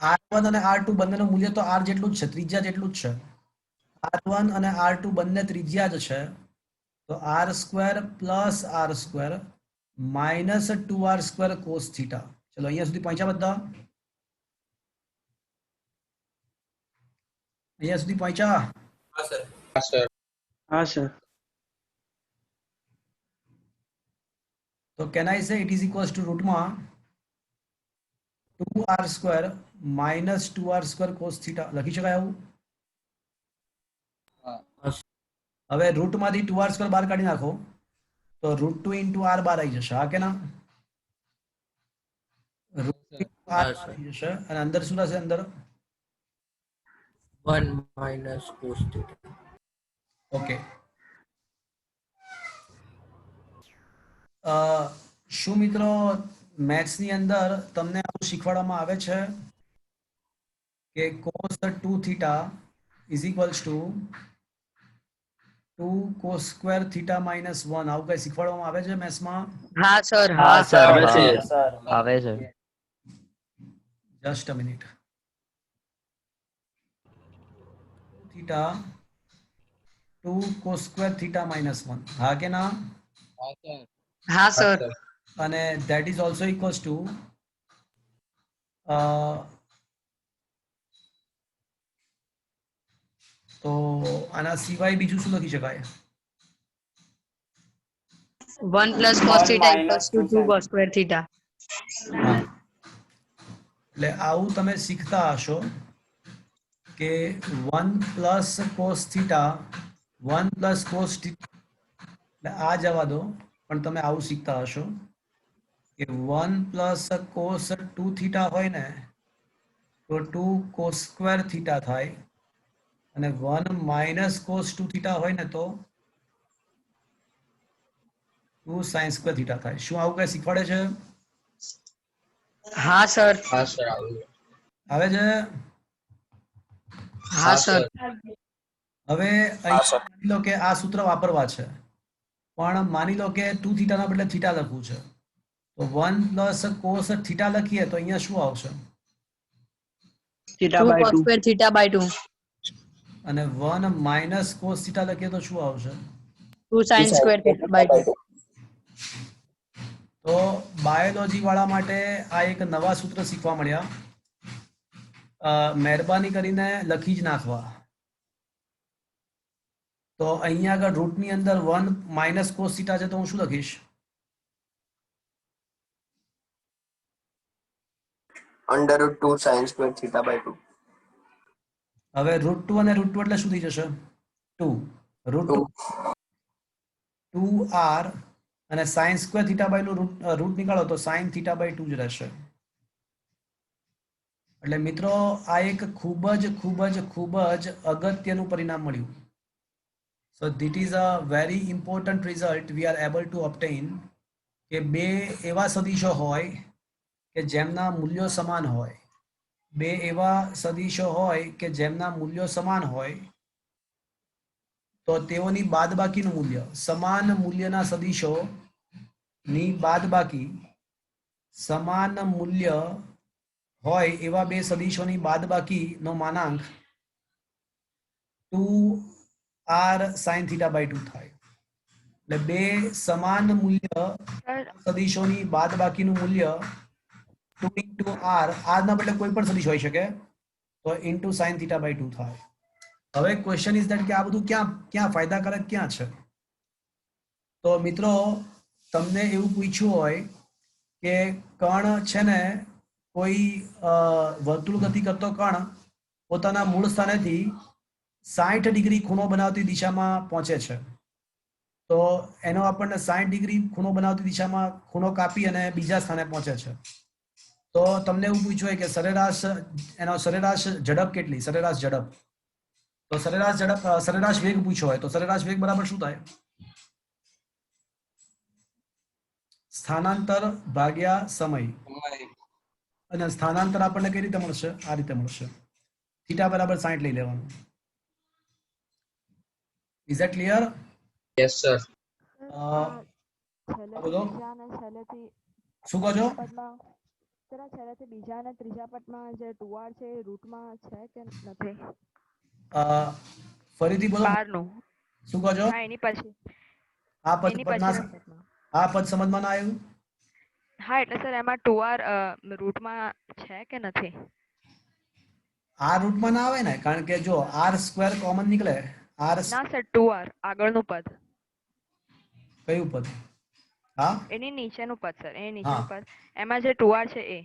R1 અને R2 બંનેનું મૂલ્ય તો R જેટલું જ છે, ત્રિજ્યા જેટલું જ છે. R1 અને R2 બંને ત્રિજ્યા જ છે, તો R square plus R square minus 2R square cos θ. ચલો અહીંયા સુધી પહોંચ્યા બધા? અહીંયા સુધી પહોંચ્યા?
હા સર.
તો can I say it is equals to રૂટમાં 2R square minus 2R square cos θ લખી શકાય આવું? હવે રૂટમાંથી 2R સ્ક્વેર બહાર કાઢી નાખો તો √2 into R બાર આવી જશે, હા કે ના? √2 R આવી જશે અને અંદર શું થશે? અંદર
1 minus cos θ.
ઓકે. શું મિત્રો મેથ્સની અંદર તમને આવું શીખવાડવામાં આવે છે કે cos 2 θ is equals to 2 cos square θ minus 1, આવું કઈ શીખવાડવામાં આવે છે મેથ્સમાં?
હા સર.
હા સર આવે છે.
Just a minute. θ 2 cos square θ minus 1, હા કે ના?
હા સર.
અને that is also equals to તો આના સિવાય બીજું શું લખી શકાય?
1 plus cos θ equals to 2 cos square θ.
એટલે આવું તમે શીખતા હશો કે 1 plus cos θ 1 plus cos θ, એટલે આ જવા દો, પણ તમે આવું શીખતા હશો કે 1 plus cos 2 θ હોય ને તો 2 cos સ્ક્વેર θ થાય, અને 1 minus cos 2 θ હોય ને તો 2 sin સ્ક્વેર θ થાય. શું આવું કઈ શીખવાડે છે?
હા સર.
આવે છે?
હા સર.
હવે અહીં માની લો કે આ સૂત્ર વાપરવા છે, પણ માની લો કે 2 θ ના બદલે θ લખવું છે, તો 1 plus cos θ લખીએ તો અહીંયા શું આવશે?
θ
2
by
cos
2.
square θ by 2.
અને 1 minus cos θ લખીએ તો શું આવશે?
2 sin square θ by 2.
તો બાયોલોજી વાળા માટે આ એક નવા સૂત્ર શીખવા મળ્યા. મહેરબાની કરીને લખી જ નાખવા. તો અહીંયા આગળ રૂટની અંદર 1 minus cos θ છે તો હું શું લખીશ?
√2 sin square θ by 2.
હવે √2 અને √2 એટલે શું થઈ જશે? 2 √2 2R અને sin સ્ક્વેર θ બાય નું રૂટ નીકાળો તો sin θ by 2 જ રહેશે. એટલે મિત્રો આ એક ખૂબ જ અગત્યનું પરિણામ મળ્યું. So this is a very important result we are able to obtain કે બે એવા સદિશો હોય કે જેમના મૂલ્યો સમાન હોય, બે એવા સદિશો હોય કે જેમના મૂલ્યો સમાન હોય, તો તેઓની બાદબાકીનું મૂલ્ય, સમાન મૂલ્યના સદિશો ની બાદબાકી, સમાન મૂલ્ય હોય એવા બે સદિશોની બાદબાકીનો માનાંક 2r sin θ by 2 થાય. એટલે બે સમાન મૂલ્ય
સર
સદિશોની બાદબાકીનું મૂલ્ય 2 into r, r ના બદલે કોઈ પણ સદિશ હોઈ શકે, તો into sin θ by 2 થાય. હવે ક્વેશ્ચન ઇઝ ધેટ કે આ બધું ક્યાં ફાયદાકારક ક્યાં છે? તો મિત્રો તમને એવું પૂછ્યું હોય કે કણ છે ને કોઈ વર્તુળ ગતિ કરતો કણ પોતાના મૂળ સ્થાનેથી 60 ડિગ્રી ખૂણો બનાવતી દિશામાં પહોંચે છે, તો એનો આપણને 60 ડિગ્રી ખૂણો બનાવતી દિશામાં ખૂણો કાપી અને બીજા સ્થાને પહોંચે છે. તો તમને એવું પૂછ્યું હોય કે સરેરાશ ઝડપ કેટલી? સરેરાશ ઝડપ, તો સરેરાશ વેગ પૂછ્યો હોય તો સરેરાશ વેગ બરાબર શું થાય? સ્થાનાંતર ભાગ્યા સમય. અને સ્થાનાંતર આપણને કઈ રીતે મળશે? આ રીતે મળશે. થીટા બરાબર 60 લઈ લેવાનું. Is that clear?
Yes sir.
બોલો.
બીજા અને છેલ્લેથી
શું કહો છો?
પદમાં સર આ છેલ્લેથી બીજા અને ત્રીજા પદમાં જે 2r છે એ રૂટમાં છે કે નથી?
ફરીથી બોલો.
12 નું.
શું કહો છો?
હા એની પછી
આ પદ
એની
પદના
પછીના પદમાં.
આ પદ સમજમાં ના આવ્યું?
હા એટલે સર એમાં 2r રૂટમાં છે કે નથી?
આ રૂટમાં ના આવે ને, કારણ કે જો r² કોમન નીકળે. r
ના સર 2r આગળનું પદ,
કયું પદ? હા,
એની નીચેનું પદ સર, એની નીચેનું પદ એમાં જે 2r છે એ.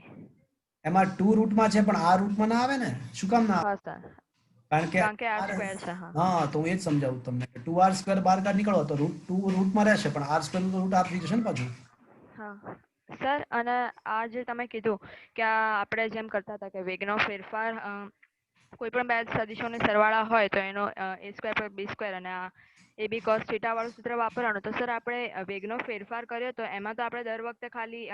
એમાં 2 રૂટમાં છે પણ આ રૂટમાં ના આવે ને. શું કામ ના આવે?
હા સર,
કારણ કે
કારણ કે r² છે. હા
હા, તો હું એ જ સમજાવું તમને કે 2r² બહાર કાઢ નીકળો તો રૂટ 2 રૂટમાં રહેશે, પણ r² નું રૂટ r થઈ જશે ને પાછું.
હા સર, અને આ જે તમે કીધું કે આ આપણે જેમ કરતા હતા કે વેગનો ફેરફાર કોઈ પણ બે સદિશોને સરવાળા હોય તો એનો a² + b² અને આ ab cos θ વાળું સૂત્ર વાપરવાનું. તો સર આપણે વેગનો ફેરફાર કર્યો તો એમાં તો આપણે દર વખતે ખાલી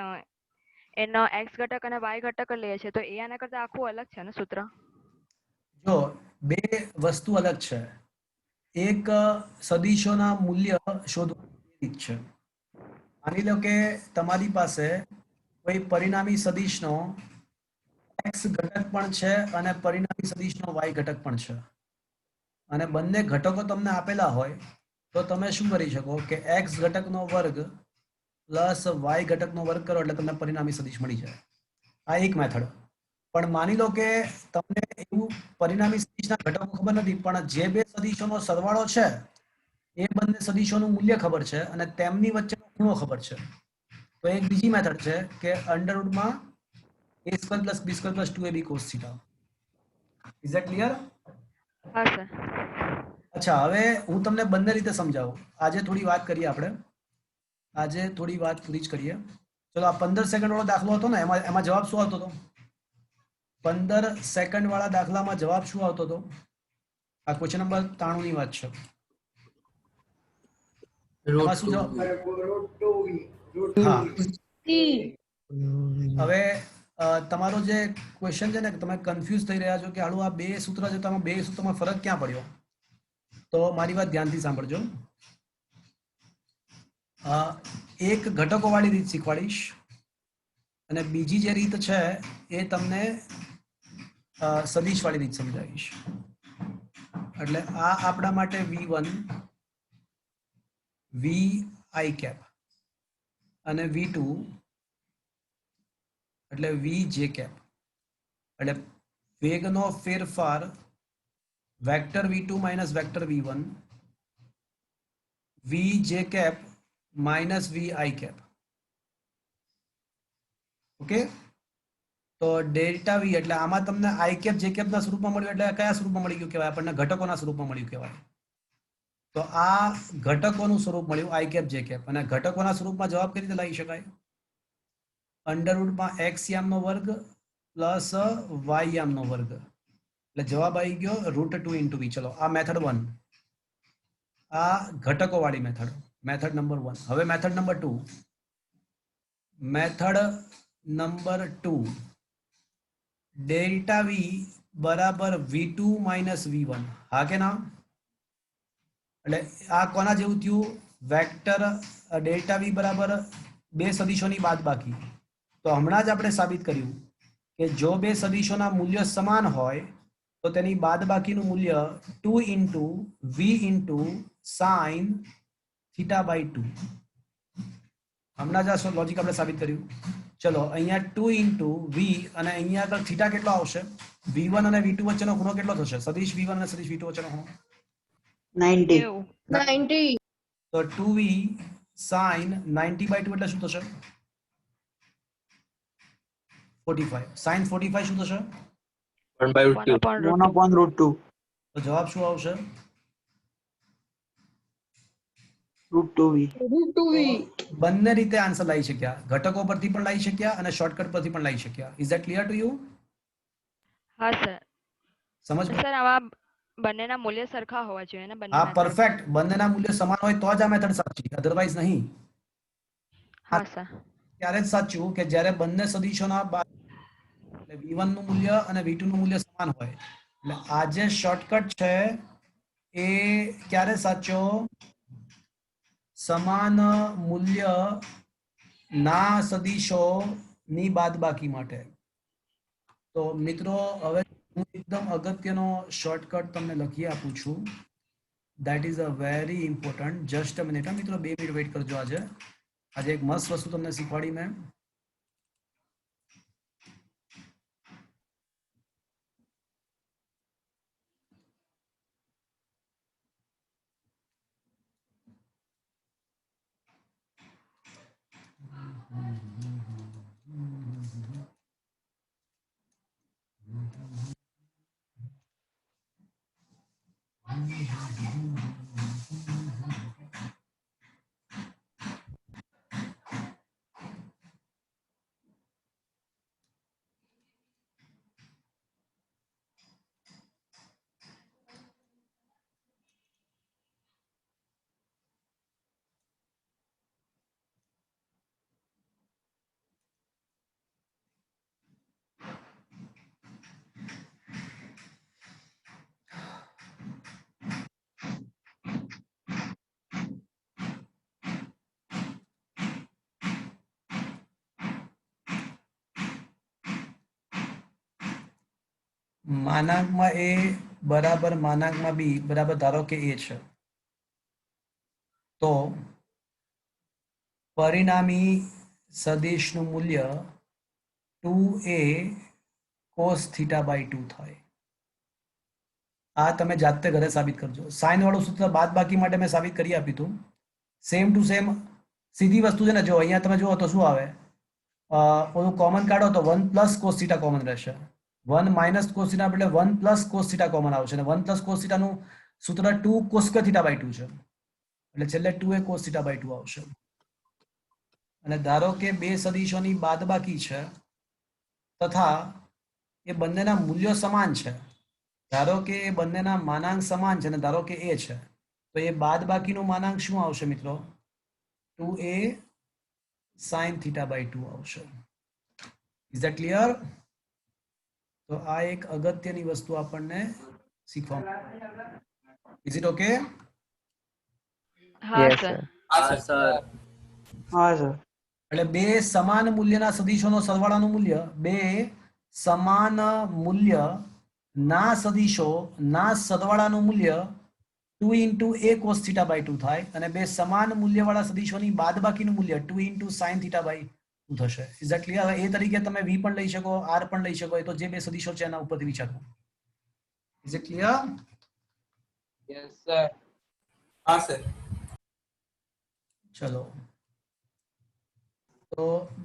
એનો x ઘટક અને y ઘટક લઈએ છીએ, તો એ આના કરતા આખું અલગ છે ને સૂત્ર?
જો બે વસ્તુ અલગ છે. એક સદિશોના મૂલ્ય શોધવાની રીત છે. માની લો કે તમારી પાસે કોઈ પરિણામી સદિશનો x ઘટક પણ છે અને પરિણામી સદિશનો y ઘટક પણ છે, અને બંને ઘટકો તમને આપેલા હોય તો તમે શું કરી શકો કે x ઘટકનો વર્ગ પ્લસ y ઘટકનો વર્ગ કરો એટલે તમને પરિણામી સદિશ મળી જાય. આ એક મેથડ. પણ માની લો કે તમને એવું પરિણામી સદિશના ઘટકો ખબર નથી, પણ જે બે સદિશોનો સરવાળો છે એ બંને સદિશોનું મૂલ્ય ખબર છે અને તેમની વચ્ચેનો ખૂણો ખબર છે. તો એક બીજી મેથડ છે કે અંડરરૂટમાં a² + b² + 2ab cos θ. Is that clear?
હા સર.
અચ્છા, હવે હું તમને બંને રીતે સમજાવું. આજે થોડી વાત કરીએ આપણે. આજે થોડી વાત પૂરી જ કરીએ. ચલો, આ 15 સેકન્ડ વાળો દાખલો હતો ને, એમાં જવાબ શું આવતો હતો? 15 સેકન્ડ વાળા દાખલામાં જવાબ શું આવતો હતો? આ ક્વેશ્ચન નંબર 93 ની વાત છે. એમાં શું જવાબ? હા. હવે તમારો જે ક્વેશ્ચન છે ને, તમે કન્ફ્યુઝ થઈ રહ્યા છો કે હાલું આ બે સૂત્ર છે, તો બે સૂત્રમાં ફરક ક્યાં પડ્યો? તો મારી વાત ધ્યાનથી સાંભળજો. એક ઘટકો વાળી રીત શીખવાડીશ અને બીજી જે રીત છે એ તમને સદિશ વાળી રીત સમજાવીશ. એટલે આ આપણા માટે v1 vi cap અને v2 એટલે vj cap. એટલે વેગનો ફેરફાર vector v2 minus vector v1 vj cap minus vi cap. Okay, તો ડેલ્ટા વી એટલે આમાં તમને i cap j cap ના સ્વરૂપમાં મળ્યું, એટલે કયા સ્વરૂપમાં મળી ગયું કહેવાય? આપણને ઘટકોના સ્વરૂપમાં મળ્યું કહેવાય. તો આ ઘટકોનું સ્વરૂપ મળ્યું i cap j cap, અને ઘટકોના સ્વરૂપમાં જવાબ કઈ રીતે લાવી શકાય? અંડરરૂટમાં x યામનો વર્ગ પ્લસ y યામનો વર્ગ, એટલે જવાબ આવી ગયો √2 * v. ચલો, આ મેથડ 1, આ ઘટકો વાળી મેથડ, મેથડ નંબર 1. હવે method number 2. Method number 2 delta v બરાબર v2 માઇનસ v1, હા કે ના? એટલે આ કોના જેવું થયું? વેક્ટર ડેલ્ટા વી બરાબર બે સદિશોની બાદબાકી. તો હમણાં જ આપણે સાબિત કર્યું કે જો બે સદિશોના મૂલ્ય સમાન હોય તો તેની બાદબાકીનું મૂલ્ય 2 into v into sine theta by 2. હમણાં જ આ લોજિક આપણે સાબિત કર્યું. ચલો અહીંયા 2 ઇન્ટુ વી અને અહીંયા આગળ થીટા કેટલો આવશે? v1 અને v2 વચ્ચેનો ખૂણો કેટલો થશે? સદિશ v1 અને સદિશ v2 વચ્ચેનો ખૂણો
90.
90.
તો 2v sin 90 by 2 એટલે શું થશે? 45. sin 45 શું થશે?
1 upon root 2.
તો જવાબ શું આવશે?
Root 2v.
બંને રીતે આન્સર લાવી શક્યા, ઘટકો પરથી પણ લાવી શક્યા અને શોર્ટકટ પરથી પણ લાવી શક્યા. Is that clear to you?
હા સર.
સમજ?
સર આવા બંનેના મૂલ્ય સરખા હોવા જોઈએ ને બંને
હા,
method?
પરફેક્ટ. બંનેના મૂલ્ય સમાન હોય તો જ આ મેથડ સાચી, અધરવાઇઝ નહીં.
હા સર.
ત્યારે જ સાચું કે જ્યારે બંને સદિશોના એટલે v1 નું મૂલ્ય અને v2 નું મૂલ્ય સમાન હોય. એટલે આ જે શોર્ટકટ છે એ ક્યારે સાચો? સમાન મૂલ્ય ના સદિશોની બાદબાકી માટે. તો મિત્રો હવે હું એકદમ અગત્યનો શોર્ટકટ તમને લખી આપું છું. That is a very important. Just a minute મિત્રો, 2 મિનિટ વેઇટ કરજો. આજે એક મસ્ત વસ્તુ તમને શીખવાડી મેં. માનાંકમાં a બરાબર માનાંકમાં b બરાબર ધારો કે a છે, તો પરિણામી સદિશનું મૂલ્ય 2a cos થીટા બાય 2 થાય. આ તમે જાતે ઘરે સાબિત કરજો. સાઇન વાળું સૂત્ર બાદબાકી માટે મેં સાબિત કરી આપ્યું હતું. સેમ ટુ સેમ સીધી વસ્તુ છે ને. જો અહીંયા તમે જુઓ તો શું આવે? ઓલું કોમન કાઢો તો 1 પ્લસ કોસ થીટા કોમન રહેશે. 1 માઇનસ કોસ થીટા એટલે 1 પ્લસ કોસ થીટા કોમન આવશે અને 1 પ્લસ કોસ થીટાનું સૂત્ર 2 કોસ થીટા બાય 2 છે. એટલે છેલ્લે 2a કોસ થીટા બાય 2 આવશે. અને ધારો કે બે સદિશોની બાદબાકી છે તથા એ બંનેના મૂલ્યો સમાન છે. ધારો કે એ બંનેના માનાંક સમાન છે અને ધારો કે a છે, તો એ બાદબાકીનું માનાંક શું આવશે મિત્રો? 2a sin થીટા બાય 2 આવશે. Is that clear? તો આ એક અગત્યની વસ્તુ આપણને શીખવા. Is it okay?
હા
Yes,
સર.
sir.
હા સર.
હા સર.
એટલે બે સમાન મૂલ્યના સદિશોનો સરવાળાનું મૂલ્ય, બે સમાન મૂલ્ય ના સદિશો ના સરવાળાનું મૂલ્ય 2 into a cos theta by 2 થાય અને બે સમાન મૂલ્યવાળા સદિશોની બાદબાકીનું મૂલ્ય 2 ઇન્ટુ sin થીટા બાય 2 થશે. Is that clear? એ તરીકે તમે v પણ લઈ શકો, r પણ લઈ શકો. એ તો જે બે સદિશો છે એના ઉપરથી વિચારવું. Is it clear?
Yes sir.
હા સર.
ચલો તો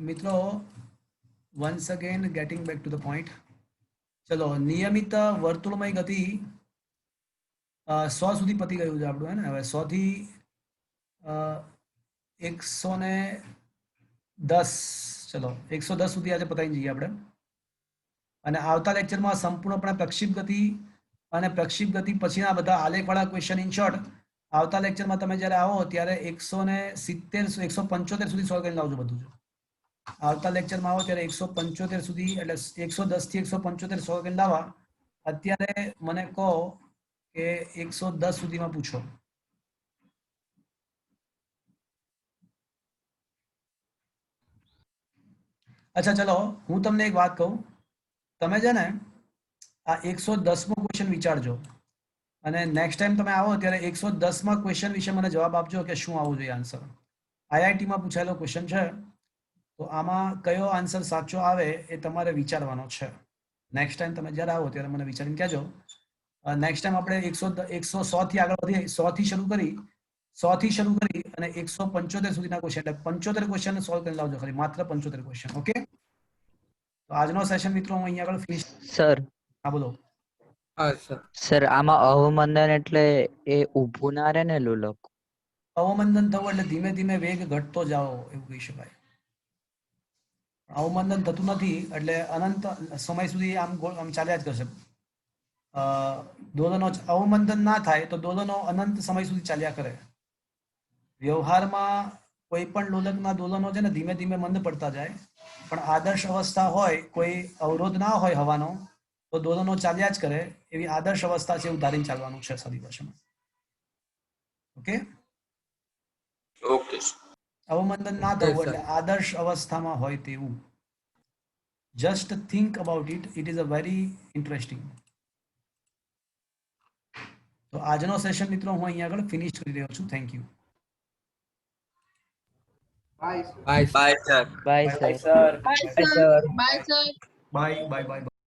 મિત્રો, once again getting back to the point. ચલો, નિયમિત વર્તુળમય ગતિ 100 સુધી પતી ગયું છે આપણું, હે ને? હવે 100 થી 110, ચલો 110 સુધી આજે પતાવી જઈએ આપણે. અને આવતા લેક્ચરમાં સંપૂર્ણપણે પ્રક્ષિપ્ત ગતિ અને પ્રક્ષિપ્ત ગતિ પછીના બધા આલેખવાળા ક્વેશ્ચન ઇન શોર્ટ આવતા લેક્ચરમાં તમે જ્યારે આવો ત્યારે 170 175 સુધી સોલ્વ કરીને લાવજો બધું જ. આવતા લેક્ચરમાં આવો ત્યારે 175 સુધી એટલે 110 થી 175 સેકન્ડ લાવવા. અત્યારે મને કહો કે 110 સુધીમાં પૂછો. અચ્છા ચલો હું તમને એક વાત કહું. તમે છે ને આ 110મો ક્વેશ્ચન વિચારજો અને નેક્સ્ટ ટાઈમ તમે આવો ત્યારે 110મા ક્વેશ્ચન વિશે મને જવાબ આપજો કે શું આવવું જોઈએ આન્સર. આઈઆઈટીમાં પૂછાયેલો ક્વેશ્ચન છે તો આમાં કયો આન્સર સાચો આવે એ તમારે વિચારવાનો છે. નેક્સ્ટ ટાઈમ તમે જ્યારે આવો ત્યારે મને વિચારીને કહેજો. નેક્સ્ટ ટાઈમ આપણે 100 થી આગળ વધી 100 થી શરૂ કરી અને 175 સુધીના ક્વેશ્ચન એટલે 75 ક્વેશ્ચન સોલ્વ કરી લાવજો ખાલી માત્ર 75 ક્વેશ્ચન. ઓકે તો આજનો સેશન મિત્રો હું અહીંયા આગળ ફિનિશ.
સર
હા બોલો.
સર આમાં અવમંદન એટલે એ ઊભું ના રહે ને લોલક?
અવમંદન થવું એટલે ધીમે ધીમે વેગ ઘટતો જાઓ એવું કહી શકાય. અવમંદન થતું નથી એટલે અનંત સમય સુધી આમ ચાલ્યા જ કરશે. દોલનો અવમંદન ના થાય તો દોલનો અનંત સમય સુધી ચાલ્યા કરે. વ્યવહારમાં કોઈ પણ લોલકના દોલનો છે ને ધીમે ધીમે મંદ પડતા જાય, પણ આદર્શ અવસ્થા હોય, કોઈ અવરોધ ના હોય હવાનો, તો દોલનો ચાલ્યા જ કરે. એવી આદર્શ અવસ્થા છે એવું ધારીને ચાલવાનું છે સાદી ભાષામાં. ઓકે
ઓકે
અવમંદન ના થવું એટલે આદર્શ અવસ્થામાં હોય તેવું. Just think about it. It is a very interesting. તો આજનો સેશન મિત્રો હું અહીંયા આગળ ફિનિશ કરી રહ્યો છું. Thank you.
Bye sir.
Bye sir.
Bye, sir. Bye, sir.
Bye bye bye.